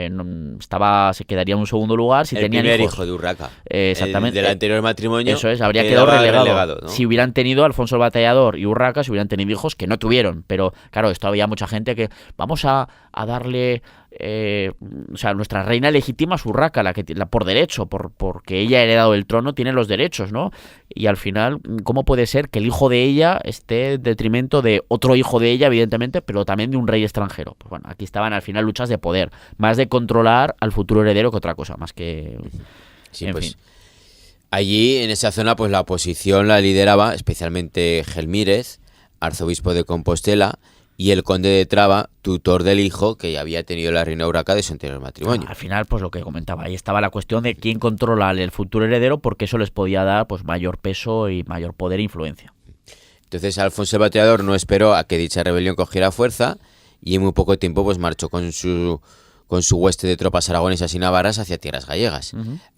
se quedaría en un segundo lugar si tenían hijos. El primer hijo de Urraca. Exactamente. Del anterior matrimonio. Eso es, habría quedado relegado, ¿no? Si Si hubieran tenido Alfonso el Batallador y Urraca, si hubieran tenido hijos que no tuvieron. Pero, claro, esto había mucha gente que vamos a darle... o sea, nuestra reina legítima es Urraca, la por derecho, porque ella ha heredado el trono, tiene los derechos, ¿no? Y al final, ¿cómo puede ser que el hijo de ella esté en detrimento de otro hijo de ella, evidentemente, pero también de un rey extranjero? Pues bueno, aquí estaban al final luchas de poder, más de controlar al futuro heredero que otra cosa, más que... Sí, en fin. Allí, en esa zona, pues la oposición la lideraba especialmente Gelmírez, arzobispo de Compostela, y el conde de Traba, tutor del hijo que ya había tenido la reina Urraca de su anterior matrimonio. Al final, pues lo que comentaba, ahí estaba la cuestión de quién controla el futuro heredero, porque eso les podía dar pues mayor peso y mayor poder e influencia. Entonces Alfonso el Batallador no esperó a que dicha rebelión cogiera fuerza y en muy poco tiempo pues marchó con con su hueste de tropas aragonesas y navarras hacia tierras gallegas.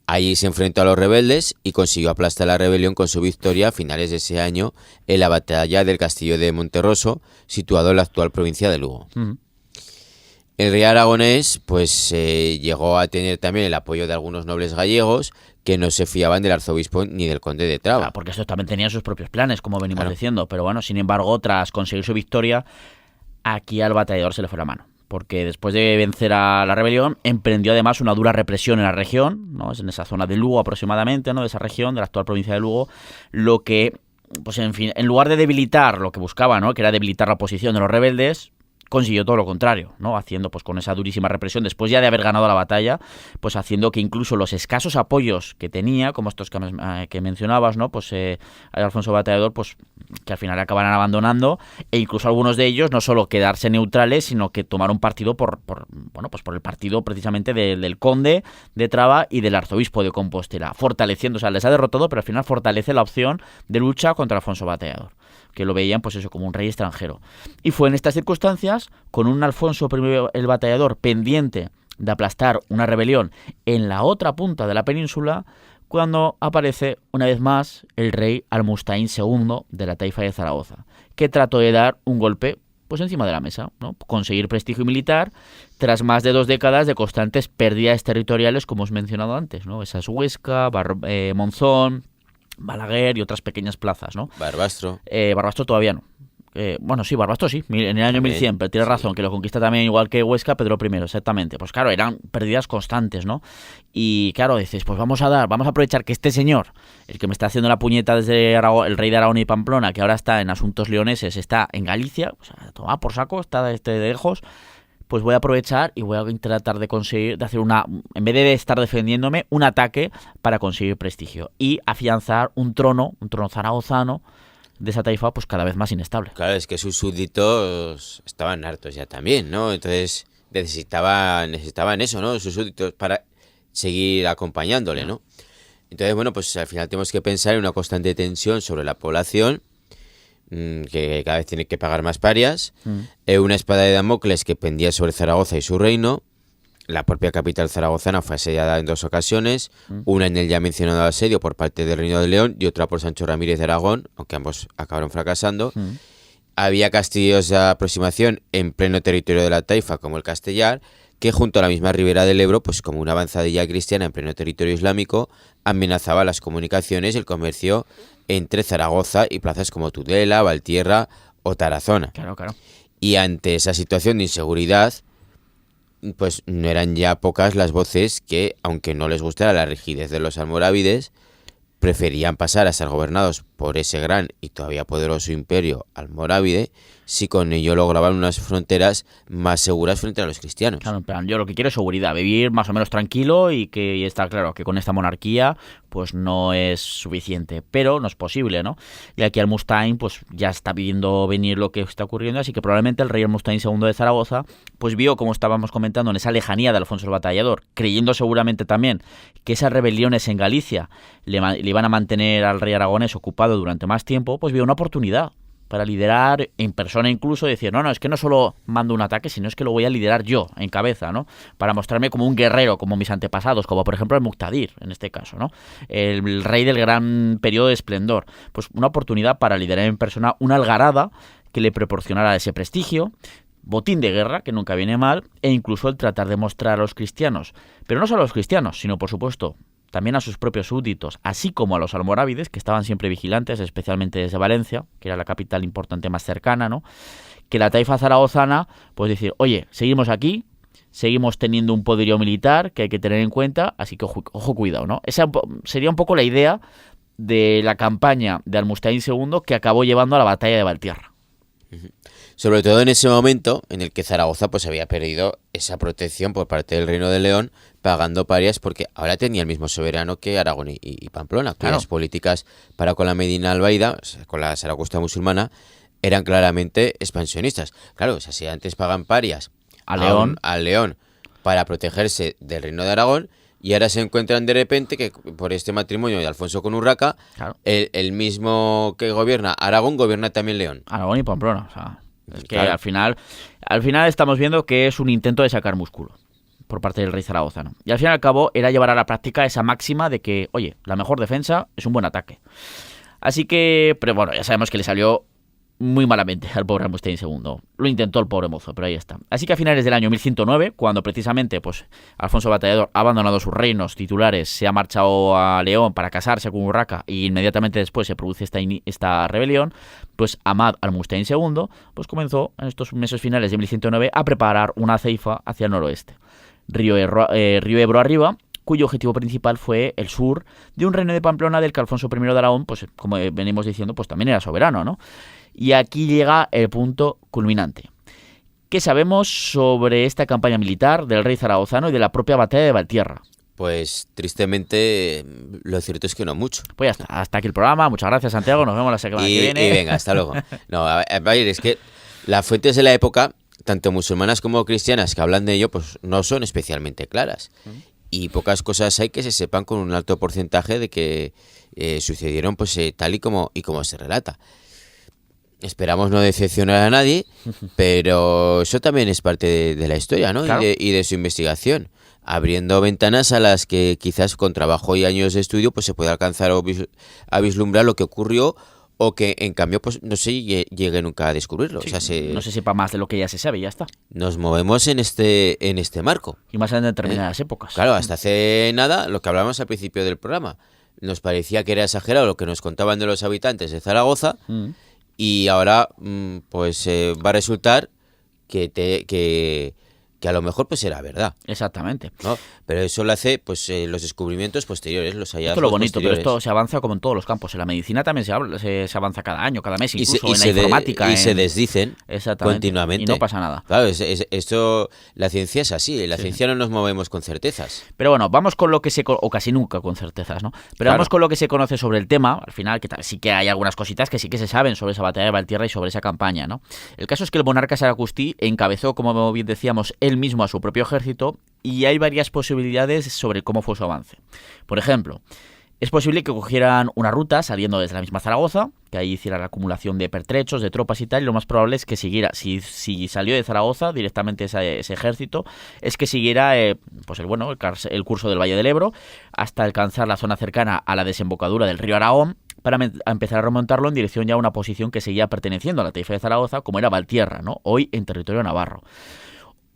Allí se enfrentó a los rebeldes y consiguió aplastar la rebelión con su victoria a finales de ese año en la batalla del castillo de Monterroso, situado en la actual provincia de Lugo. El rey aragonés pues llegó a tener también el apoyo de algunos nobles gallegos que no se fiaban del arzobispo ni del conde de Traba. Claro, porque estos también tenían sus propios planes, como venimos diciendo. Pero bueno, sin embargo, tras conseguir su victoria, aquí al batallador se le fue la mano. Porque después de vencer a la rebelión, emprendió además una dura represión en la región, ¿no? Es en esa zona de Lugo aproximadamente, ¿no? De esa región, de la actual provincia de Lugo, lo que, pues en fin, en lugar de debilitar lo que buscaba, ¿no? Que era debilitar la posición de los rebeldes, consiguió todo lo contrario, ¿no? Haciendo, pues con esa durísima represión, después ya de haber ganado la batalla, pues haciendo que incluso los escasos apoyos que tenía, como estos que mencionabas, ¿no? Pues Alfonso Batallador, pues que al final acabaran abandonando, e incluso algunos de ellos no solo quedarse neutrales, sino que tomaron partido por el partido precisamente del conde de Traba y del arzobispo de Compostela, fortaleciendo, o sea, les ha derrotado, pero al final fortalece la opción de lucha contra Alfonso Batallador, que lo veían pues eso como un rey extranjero. Y fue en estas circunstancias, con un Alfonso I el Batallador pendiente de aplastar una rebelión en la otra punta de la península, cuando aparece una vez más el rey Almustain II de la taifa de Zaragoza, que trató de dar un golpe pues encima de la mesa, ¿no? Conseguir prestigio militar tras más de 2 décadas de constantes pérdidas territoriales, como os he mencionado antes, ¿no? Esas Huesca, Monzón, Balaguer y otras pequeñas plazas, ¿no? Barbastro. Barbastro todavía no. Bueno, sí, Barbastro sí, en el año 1100, pero tienes razón, que lo conquista también igual que Huesca, Pedro I, exactamente. Pues claro, eran pérdidas constantes, ¿no? Y claro, dices, pues vamos a aprovechar que este señor, el que me está haciendo la puñeta desde Aragón, el rey de Aragón y Pamplona, que ahora está en asuntos leoneses, está en Galicia, o sea, toma por saco, está de lejos, pues voy a aprovechar y voy a tratar de conseguir, de hacer en vez de estar defendiéndome, un ataque para conseguir prestigio y afianzar un trono zaragozano de esa taifa pues cada vez más inestable. Claro, es que sus súbditos estaban hartos ya también, ¿no? Entonces necesitaban eso, ¿no? Sus súbditos para seguir acompañándole, ¿no? Entonces, bueno, pues al final tenemos que pensar en una constante tensión sobre la población, que cada vez tiene que pagar más parias, una espada de Damocles que pendía sobre Zaragoza y su reino. La propia capital zaragozana fue asediada en 2 ocasiones, una en el ya mencionado asedio por parte del Reino de León y otra por Sancho Ramírez de Aragón, aunque ambos acabaron fracasando. Había castillos de aproximación en pleno territorio de la taifa, como el Castellar, que junto a la misma ribera del Ebro, pues como una avanzadilla cristiana en pleno territorio islámico, amenazaba las comunicaciones y el comercio entre Zaragoza y plazas como Tudela, Valtierra o Tarazona. Claro. Y ante esa situación de inseguridad, pues no eran ya pocas las voces que, aunque no les gustara la rigidez de los almorávides, preferían pasar a ser gobernados por ese gran y todavía poderoso imperio almorávide, si con ello lograban unas fronteras más seguras frente a los cristianos. Claro, en plan, yo lo que quiero es seguridad, vivir más o menos tranquilo y está claro que con esta monarquía pues no es suficiente, pero no es posible, ¿no? Y aquí Almustain pues ya está viendo venir lo que está ocurriendo, así que probablemente el rey Almustain II de Zaragoza pues vio, como estábamos comentando, en esa lejanía de Alfonso el Batallador, creyendo seguramente también que esas rebeliones en Galicia le iban a mantener al rey aragonés ocupado durante más tiempo, pues vio una oportunidad para liderar en persona incluso, decir, no, es que no solo mando un ataque, sino es que lo voy a liderar yo, en cabeza, ¿no? Para mostrarme como un guerrero, como mis antepasados, como por ejemplo el Muqtadir, en este caso, ¿no? El rey del gran periodo de esplendor. Pues una oportunidad para liderar en persona una algarada que le proporcionara ese prestigio, botín de guerra, que nunca viene mal, e incluso el tratar de mostrar a los cristianos, pero no solo a los cristianos, sino por supuesto también a sus propios súbditos, así como a los almorávides, que estaban siempre vigilantes, especialmente desde Valencia, que era la capital importante más cercana, ¿no? Que la taifa zaragozana, pues decir, oye, seguimos aquí, seguimos teniendo un poderío militar que hay que tener en cuenta, así que ojo cuidado, ¿no? Esa sería un poco la idea de la campaña de Almustain II que acabó llevando a la batalla de Valtierra. Sobre todo en ese momento en el que Zaragoza pues había perdido esa protección por parte del Reino de León, pagando parias, porque ahora tenía el mismo soberano que Aragón y Pamplona, cuyas políticas para con la Medina Albaida, o sea, con la Zaragoza musulmana, eran claramente expansionistas. Claro, o sea, si antes pagan parias a León para protegerse del Reino de Aragón, y ahora se encuentran de repente que por este matrimonio de Alfonso con Urraca, el mismo que gobierna Aragón gobierna también León. Aragón y Pamplona, o sea, es que al final estamos viendo que es un intento de sacar músculo. por parte del rey zaragozano. Y al fin y al cabo era llevar a la práctica esa máxima de que, oye, la mejor defensa es un buen ataque. Así que, pero bueno, ya sabemos que le salió muy malamente al pobre Almustein II. Lo intentó el pobre mozo, pero ahí está. Así que a finales del año 1109, cuando precisamente pues Alfonso Batallador ha abandonado sus reinos titulares, se ha marchado a León para casarse con Urraca y inmediatamente después se produce esta rebelión, pues Ahmad Almustein II pues comenzó en estos meses finales de 1109 a preparar una ceifa hacia el noroeste. Río Ebro arriba, cuyo objetivo principal fue el sur de un reino de Pamplona del que Alfonso I de Aragón, pues como venimos diciendo, pues también era soberano, ¿no? Y aquí llega el punto culminante. ¿Qué sabemos sobre esta campaña militar del rey zaragozano y de la propia batalla de Valtierra? Pues tristemente lo cierto es que no mucho. Pues ya está, hasta aquí el programa. Muchas gracias, Santiago, nos vemos la semana que viene. Y venga, hasta luego. No, a ver, es que las fuentes de la época, tanto musulmanas como cristianas que hablan de ello, pues no son especialmente claras. Y pocas cosas hay que se sepan con un alto porcentaje de que sucedieron pues tal y como se relata. Esperamos no decepcionar a nadie, pero eso también es parte de la historia, ¿no? Claro. Y de su investigación, abriendo ventanas a las que quizás con trabajo y años de estudio pues se puede alcanzar a vislumbrar lo que ocurrió, o que en cambio pues no se llegue nunca a descubrirlo. Sí, o sea, no se sepa más de lo que ya se sabe y ya está. Nos movemos en este marco. Y más en determinadas épocas. Claro, hasta hace nada, lo que hablábamos al principio del programa, nos parecía que era exagerado lo que nos contaban de los habitantes de Zaragoza, y ahora pues va a resultar que a lo mejor pues era verdad. Exactamente. ¿No? Pero eso lo hace pues los descubrimientos posteriores, los hallazgos. Esto es lo bonito, pero posteriores. esto se avanza como en todos los campos. En la medicina también se avanza cada año, cada mes, incluso en la informática. Se desdicen continuamente. Y no pasa nada. Claro, esto, la ciencia es así, en la ciencia no nos movemos con certezas. Pero bueno, vamos con lo que o casi nunca con certezas, ¿no? Pero claro, vamos con lo que se conoce sobre el tema, al final, que sí que hay algunas cositas que sí que se saben sobre esa batalla de Valtierra y sobre esa campaña, ¿no? El caso es que el monarca Saracustí encabezó, como bien decíamos, él mismo a su propio ejército, y hay varias posibilidades sobre cómo fue su avance. Por ejemplo, es posible que cogieran una ruta saliendo desde la misma Zaragoza, que ahí hiciera la acumulación de pertrechos, de tropas y tal, y lo más probable es que siguiera, si salió de Zaragoza directamente ese ejército, es que siguiera pues el curso del Valle del Ebro hasta alcanzar la zona cercana a la desembocadura del río Aragón, para empezar a remontarlo en dirección ya a una posición que seguía perteneciendo a la taifa de Zaragoza, como era Valtierra, ¿no? Hoy en territorio navarro.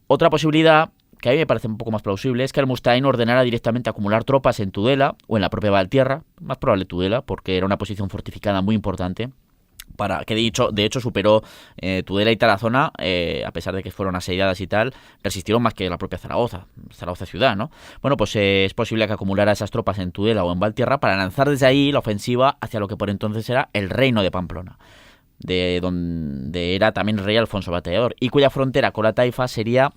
Otra posibilidad, que a mí me parece un poco más plausible, es que Almustein ordenara directamente acumular tropas en Tudela o en la propia Valtierra, más probable Tudela, porque era una posición fortificada muy importante, que de hecho superó Tudela y Tarazona, a pesar de que fueron asediadas y tal, resistieron más que la propia Zaragoza ciudad, ¿no? Bueno, pues es posible que acumulara esas tropas en Tudela o en Valtierra para lanzar desde ahí la ofensiva hacia lo que por entonces era el reino de Pamplona, de donde era también rey Alfonso Batallador, y cuya frontera con la taifa sería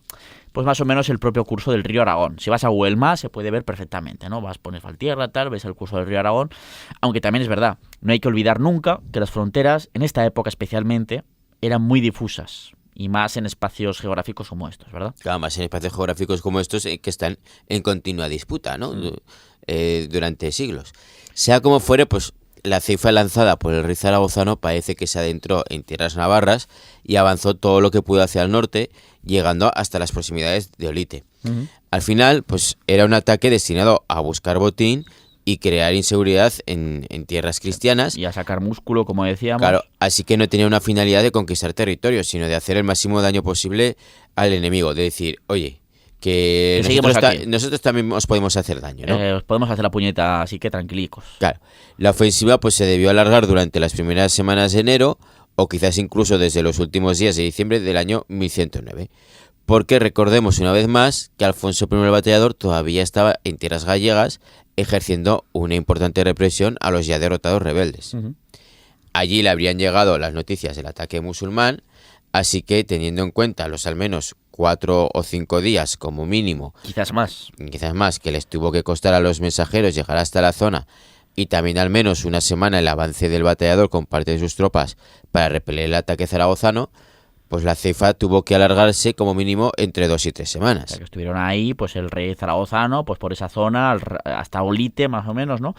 pues más o menos el propio curso del río Aragón. Si vas a Google Maps se puede ver perfectamente, ¿no? Pones Valtierra, tal, ves el curso del río Aragón, aunque también es verdad, no hay que olvidar nunca que las fronteras, en esta época especialmente, eran muy difusas, y más en espacios geográficos como estos, ¿verdad? Claro, más en espacios geográficos como estos que están en continua disputa, ¿no? Durante siglos. Sea como fuere, pues la ceifa lanzada por el rey zaragozano parece que se adentró en tierras navarras y avanzó todo lo que pudo hacia el norte, llegando hasta las proximidades de Olite. Al final, pues era un ataque destinado a buscar botín y crear inseguridad en tierras cristianas. Y a sacar músculo, como decíamos. Claro, así que no tenía una finalidad de conquistar territorio, sino de hacer el máximo daño posible al enemigo. De decir, oye, que nosotros también os podemos hacer daño, ¿no? Os podemos hacer la puñeta, así que tranquilicos. Claro, la ofensiva pues se debió alargar durante las primeras semanas de enero, o quizás incluso desde los últimos días de diciembre del año 1109. Porque recordemos una vez más que Alfonso I el Batallador todavía estaba en tierras gallegas ejerciendo una importante represión a los ya derrotados rebeldes. Allí le habrían llegado las noticias del ataque musulmán, así que teniendo en cuenta los al menos 4 o 5 días como mínimo, quizás más, que les tuvo que costar a los mensajeros llegar hasta la zona, y también al menos una semana el avance del Batallador con parte de sus tropas para repeler el ataque zaragozano, pues la ceifa tuvo que alargarse como mínimo entre 2 y 3 semanas. O sea, que estuvieron ahí, pues el rey zaragozano, pues por esa zona, hasta Olite más o menos, ¿no?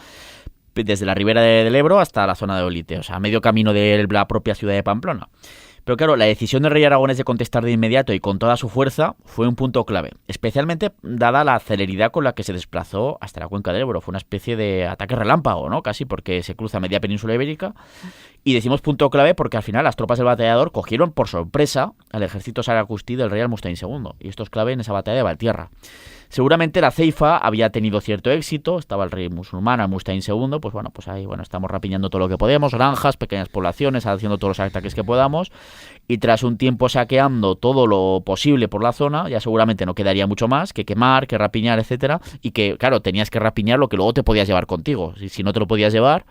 Desde la ribera del Ebro hasta la zona de Olite, o sea, medio camino de la propia ciudad de Pamplona. Pero claro, la decisión del rey aragonés de contestar de inmediato y con toda su fuerza fue un punto clave, especialmente dada la celeridad con la que se desplazó hasta la cuenca del Ebro. Fue una especie de ataque relámpago, ¿no? Casi, porque se cruza media península ibérica. Y decimos punto clave porque al final las tropas del batallador cogieron por sorpresa al ejército saracustí del rey Almustaín II. Y esto es clave en esa batalla de Valtierra. Seguramente la ceifa había tenido cierto éxito, estaba el rey musulmán, Almustaín II, pues ahí estamos rapiñando todo lo que podemos, granjas, pequeñas poblaciones, haciendo todos los ataques que podamos, y tras un tiempo saqueando todo lo posible por la zona, ya seguramente no quedaría mucho más que quemar, que rapiñar, etcétera, y que, claro, tenías que rapiñar lo que luego te podías llevar contigo. Si no te lo podías llevar,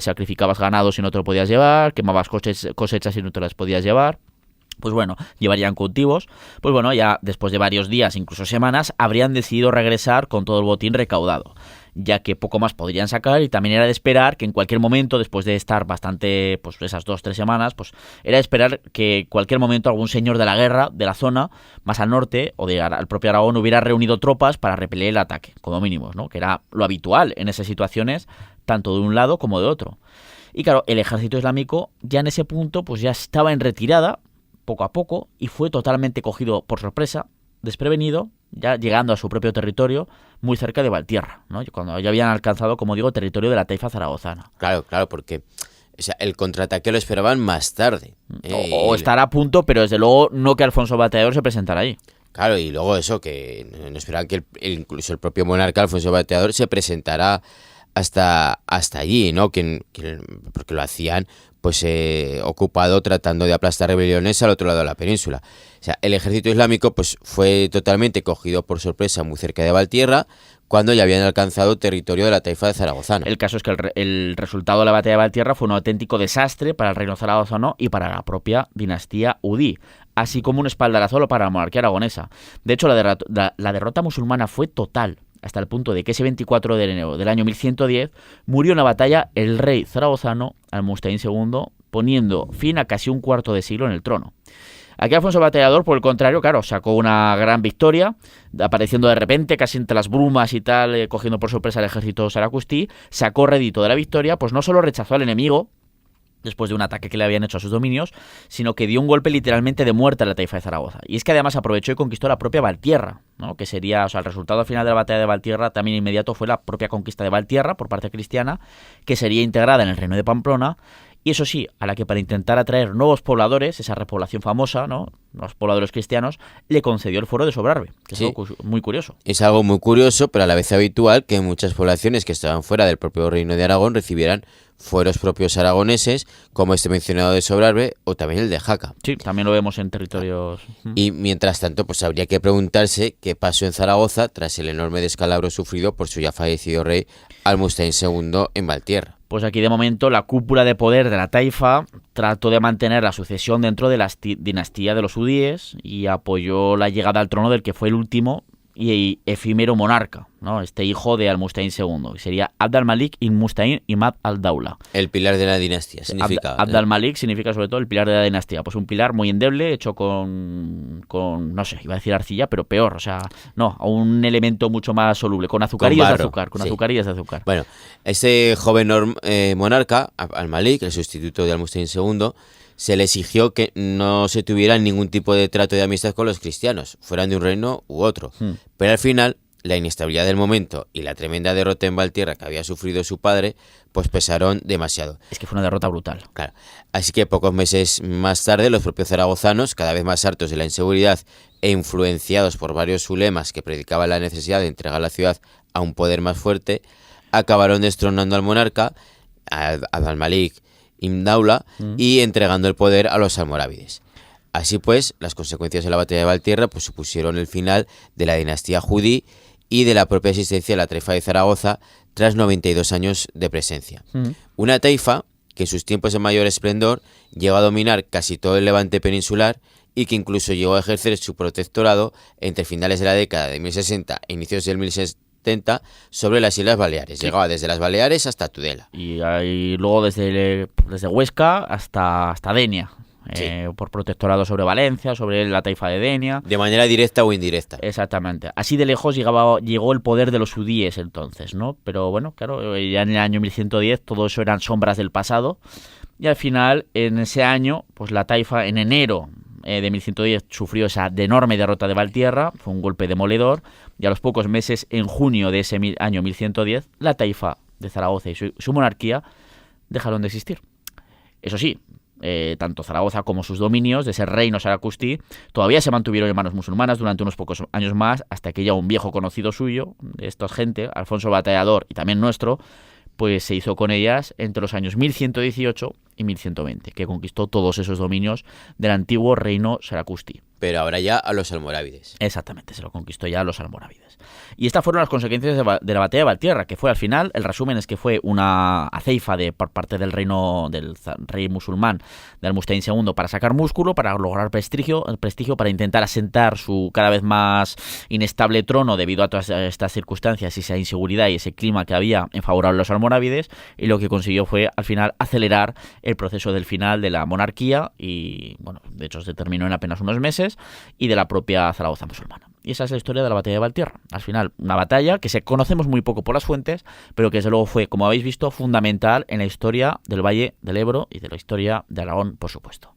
sacrificabas ganado si no te lo podías llevar, quemabas cosechas si no te las podías llevar. Pues bueno, llevarían cultivos. Pues bueno, ya después de varios días, incluso semanas, habrían decidido regresar con todo el botín recaudado, ya que poco más podrían sacar, y también era de esperar que en cualquier momento, después de estar bastante, pues esas 2-3 semanas, pues era de esperar que en cualquier momento algún señor de la guerra de la zona, más al norte, o al propio Aragón, hubiera reunido tropas para repeler el ataque, como mínimo, ¿no? Que era lo habitual en esas situaciones, tanto de un lado como de otro. Y claro, el ejército islámico ya en ese punto pues ya estaba en retirada, poco a poco, y fue totalmente cogido por sorpresa, desprevenido, ya llegando a su propio territorio, muy cerca de Valtierra, ¿no? Cuando ya habían alcanzado, como digo, territorio de la taifa zaragozana. Claro, porque el contraataque lo esperaban más tarde. O estar a punto, pero desde luego no que Alfonso Bateador se presentara ahí. Claro, y luego eso, que no esperaban que incluso el propio monarca Alfonso Bateador se presentara hasta allí, ¿no? Porque lo hacían pues ocupado tratando de aplastar rebeliones al otro lado de la península. O sea, el ejército islámico pues fue totalmente cogido por sorpresa muy cerca de Valtierra, cuando ya habían alcanzado territorio de la taifa de zaragozana. El caso es que el resultado de la batalla de Valtierra fue un auténtico desastre para el reino zaragozano y para la propia dinastía Udí, así como un espaldarazo para la monarquía aragonesa. De hecho, la derrota musulmana fue total, hasta el punto de que ese 24 de enero del año 1110 murió en la batalla el rey zaragozano Almustaín II, poniendo fin a casi un cuarto de siglo en el trono. Aquí Alfonso Batallador, por el contrario, claro, sacó una gran victoria, apareciendo de repente, casi entre las brumas y tal, cogiendo por sorpresa al ejército saracustí, sacó rédito de la victoria, pues no solo rechazó al enemigo, después de un ataque que le habían hecho a sus dominios, sino que dio un golpe literalmente de muerte a la taifa de Zaragoza. Y es que además aprovechó y conquistó la propia Valtierra, ¿no? Que sería, el resultado final de la batalla de Valtierra también inmediato fue la propia conquista de Valtierra por parte cristiana, que sería integrada en el reino de Pamplona, y eso sí, a la que para intentar atraer nuevos pobladores, esa repoblación famosa, ¿no? Los pobladores cristianos, le concedió el fuero de Sobrarbe, que es algo muy curioso. Es algo muy curioso, pero a la vez habitual, que muchas poblaciones que estaban fuera del propio reino de Aragón recibieran fueros propios aragoneses, como este mencionado de Sobrarbe o también el de Jaca. Sí, también lo vemos en territorios... Y mientras tanto, pues habría que preguntarse qué pasó en Zaragoza tras el enorme descalabro sufrido por su ya fallecido rey Almustaín II en Valtierra. Pues aquí de momento la cúpula de poder de la taifa trató de mantener la sucesión dentro de la dinastía de los udíes y apoyó la llegada al trono del que fue el último y efímero monarca, ¿no? Este hijo de Almustaín II, que sería Abd al-Malik ibn Mustaín Imad al-Dawla. El pilar de la dinastía, significa. Abd al-Malik significa sobre todo el pilar de la dinastía, pues un pilar muy endeble, hecho con no sé, iba a decir arcilla, pero peor, o sea, no, un elemento mucho más soluble, con azucarillas de azúcar, con azucarillas de azúcar. Bueno, este joven monarca, al-Malik, el sustituto de Almustaín II, se le exigió que no se tuviera ningún tipo de trato de amistad con los cristianos, fueran de un reino u otro. Pero al final, la inestabilidad del momento y la tremenda derrota en Valtierra que había sufrido su padre, pues pesaron demasiado. Es que fue una derrota brutal. Claro. Así que pocos meses más tarde, los propios zaragozanos, cada vez más hartos de la inseguridad e influenciados por varios ulemas que predicaban la necesidad de entregar la ciudad a un poder más fuerte, acabaron destronando al monarca, a al-Malik ibn Dawla, y entregando el poder a los almorávides. Así pues, las consecuencias de la batalla de Valtierra pues supusieron el final de la dinastía judí y de la propia existencia de la taifa de Zaragoza tras 92 años de presencia. Una taifa que en sus tiempos de mayor esplendor llegó a dominar casi todo el levante peninsular y que incluso llegó a ejercer su protectorado entre finales de la década de 1060 e inicios del 1070 sobre las Islas Baleares. Sí. Llegaba desde las Baleares hasta Tudela. Y luego desde Huesca hasta Denia. Sí. Por protectorado sobre Valencia, sobre la taifa de Denia. De manera directa o indirecta. Exactamente. Así de lejos llegó el poder de los udíes entonces, ¿no? Pero bueno, claro, ya en el año 1110 todo eso eran sombras del pasado. y al final, en ese año, pues la taifa en enero de 1110 sufrió esa enorme derrota de Valtierra, fue un golpe demoledor, y a los pocos meses, en junio de ese año 1110, la taifa de Zaragoza y su monarquía dejaron de existir. Eso sí, tanto Zaragoza como sus dominios de ese reino saracustí todavía se mantuvieron en manos musulmanas durante unos pocos años más, hasta que ya un viejo conocido suyo, de esta gente, Alfonso el Batallador y también nuestro, pues se hizo con ellas entre los años 1118 y 1120, que conquistó todos esos dominios del antiguo reino saracustí. Pero ahora ya a los almorávides. Exactamente, se lo conquistó ya a los almorávides. Y estas fueron las consecuencias de la batalla de Valtierra, que fue al final, el resumen es que fue una aceifa por parte del reino del rey musulmán de Al-Mustaín II para sacar músculo, para lograr prestigio, para intentar asentar su cada vez más inestable trono debido a todas estas circunstancias y esa inseguridad y ese clima que había en favor a los almorávides, y lo que consiguió fue al final acelerar el proceso del final de la monarquía y, bueno, de hecho se terminó en apenas unos meses, y de la propia Zaragoza musulmana. Y esa es la historia de la batalla de Valtierra. Al final, una batalla que conocemos muy poco por las fuentes, pero que desde luego fue, como habéis visto, fundamental en la historia del Valle del Ebro y de la historia de Aragón, por supuesto.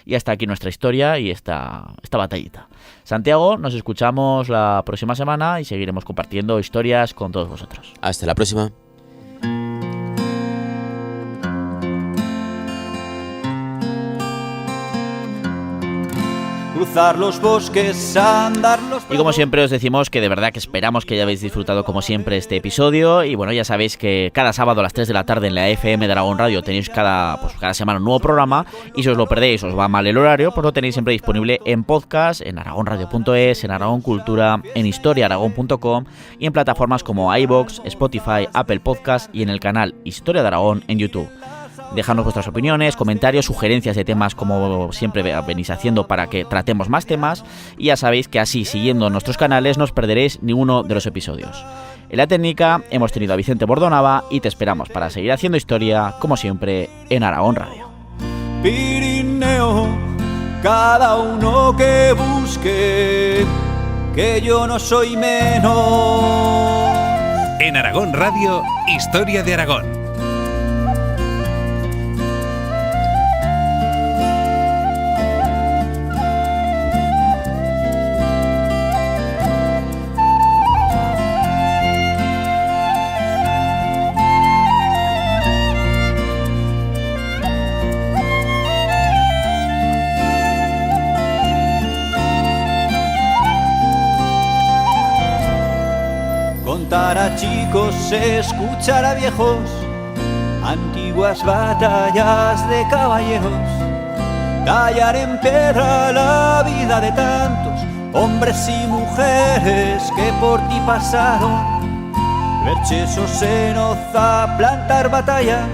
Y hasta aquí nuestra historia y esta batallita. Santiago, nos escuchamos la próxima semana y seguiremos compartiendo historias con todos vosotros. Hasta la próxima. Cruzar los bosques, andar los... Y como siempre os decimos que de verdad que esperamos que hayáis disfrutado como siempre este episodio. Y bueno, ya sabéis que cada sábado a las 3 de la tarde en la FM de Aragón Radio tenéis cada semana un nuevo programa. Y si os lo perdéis, os va mal el horario, pues lo tenéis siempre disponible en podcast, en aragonradio.es, en Aragón Cultura, en historiaaragón.com y en plataformas como iVoox, Spotify, Apple Podcast y en el canal Historia de Aragón en YouTube. Dejadnos vuestras opiniones, comentarios, sugerencias de temas como siempre venís haciendo para que tratemos más temas, y ya sabéis que así, siguiendo nuestros canales, no os perderéis ninguno de los episodios. En la técnica hemos tenido a Vicente Bordonava y te esperamos para seguir haciendo historia, como siempre, en Aragón Radio. Pirineo, cada uno que busque, que yo no soy menos. En Aragón Radio, Historia de Aragón. Contar a chicos, escuchar a viejos, antiguas batallas de caballeros, tallar en piedra la vida de tantos hombres y mujeres que por ti pasaron, ver chesos en Oza, plantar batalla,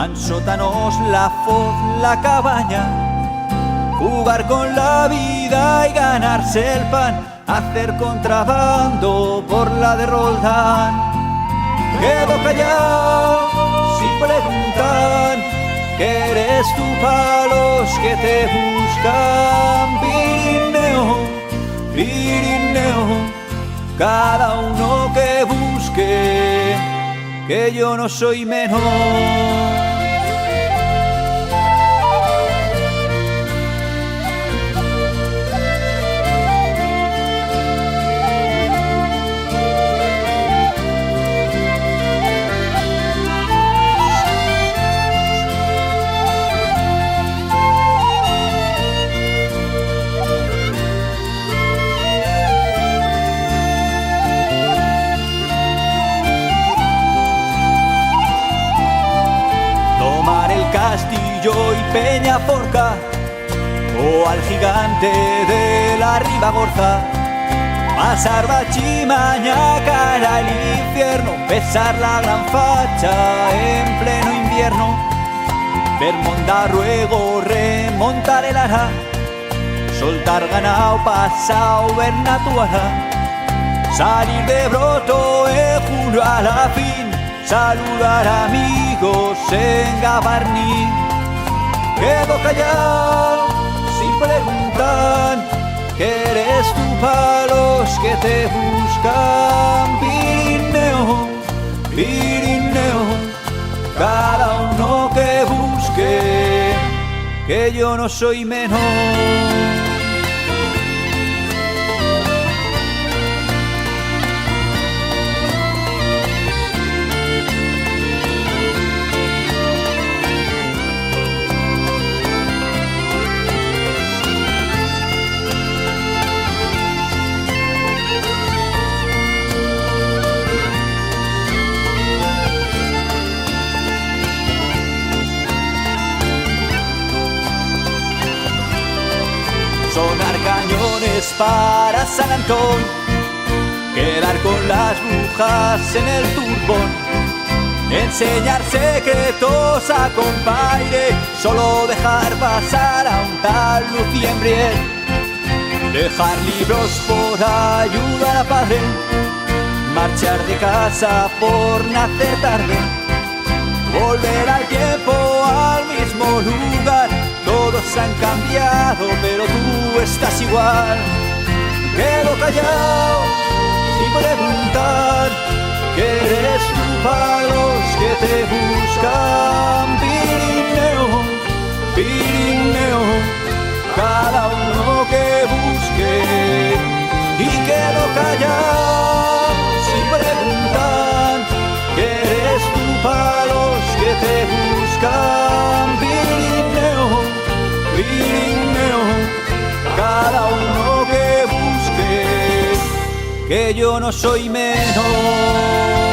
en sótanos la foz, la cabaña, jugar con la vida y ganarse el pan, hacer contrabando por la de Roldán. Quedo callado si preguntan que eres tú pa' los que te buscan. Pirineo, Pirineo, cada uno que busque, que yo no soy menos. Castillo y Peñaforca, o al gigante de la Ribagorza, pasar Bachimaña cara al infierno, besar la gran facha en pleno invierno, ver Mondarruego, remontar el Ara, soltar ganao, pasao, ver Natuara, salir de Broto en julio a la fin, saludar amigos en Gavarní. Quedo callado si preguntan que eres tú pa' los que te buscan. Pirineo, Pirineo, cada uno que busque, que yo no soy menor. Sonar cañones para San Antón, quedar con las brujas en el turbón, enseñar secretos a compaire, solo dejar pasar a un tal Lucien Briel, dejar libros por ayudar a padre, marchar de casa por nacer tarde, volver al tiempo al mismo lugar. Todos han cambiado, pero tú estás igual. Quedo callado sin preguntar, que eres tú para los que te buscan. Pirineo, Pirineo, cada uno que busque. Y quedo callado sin preguntar, que eres tú para los que te buscan. Pirineo, Pirineo, cada uno que busque, que yo no soy menor.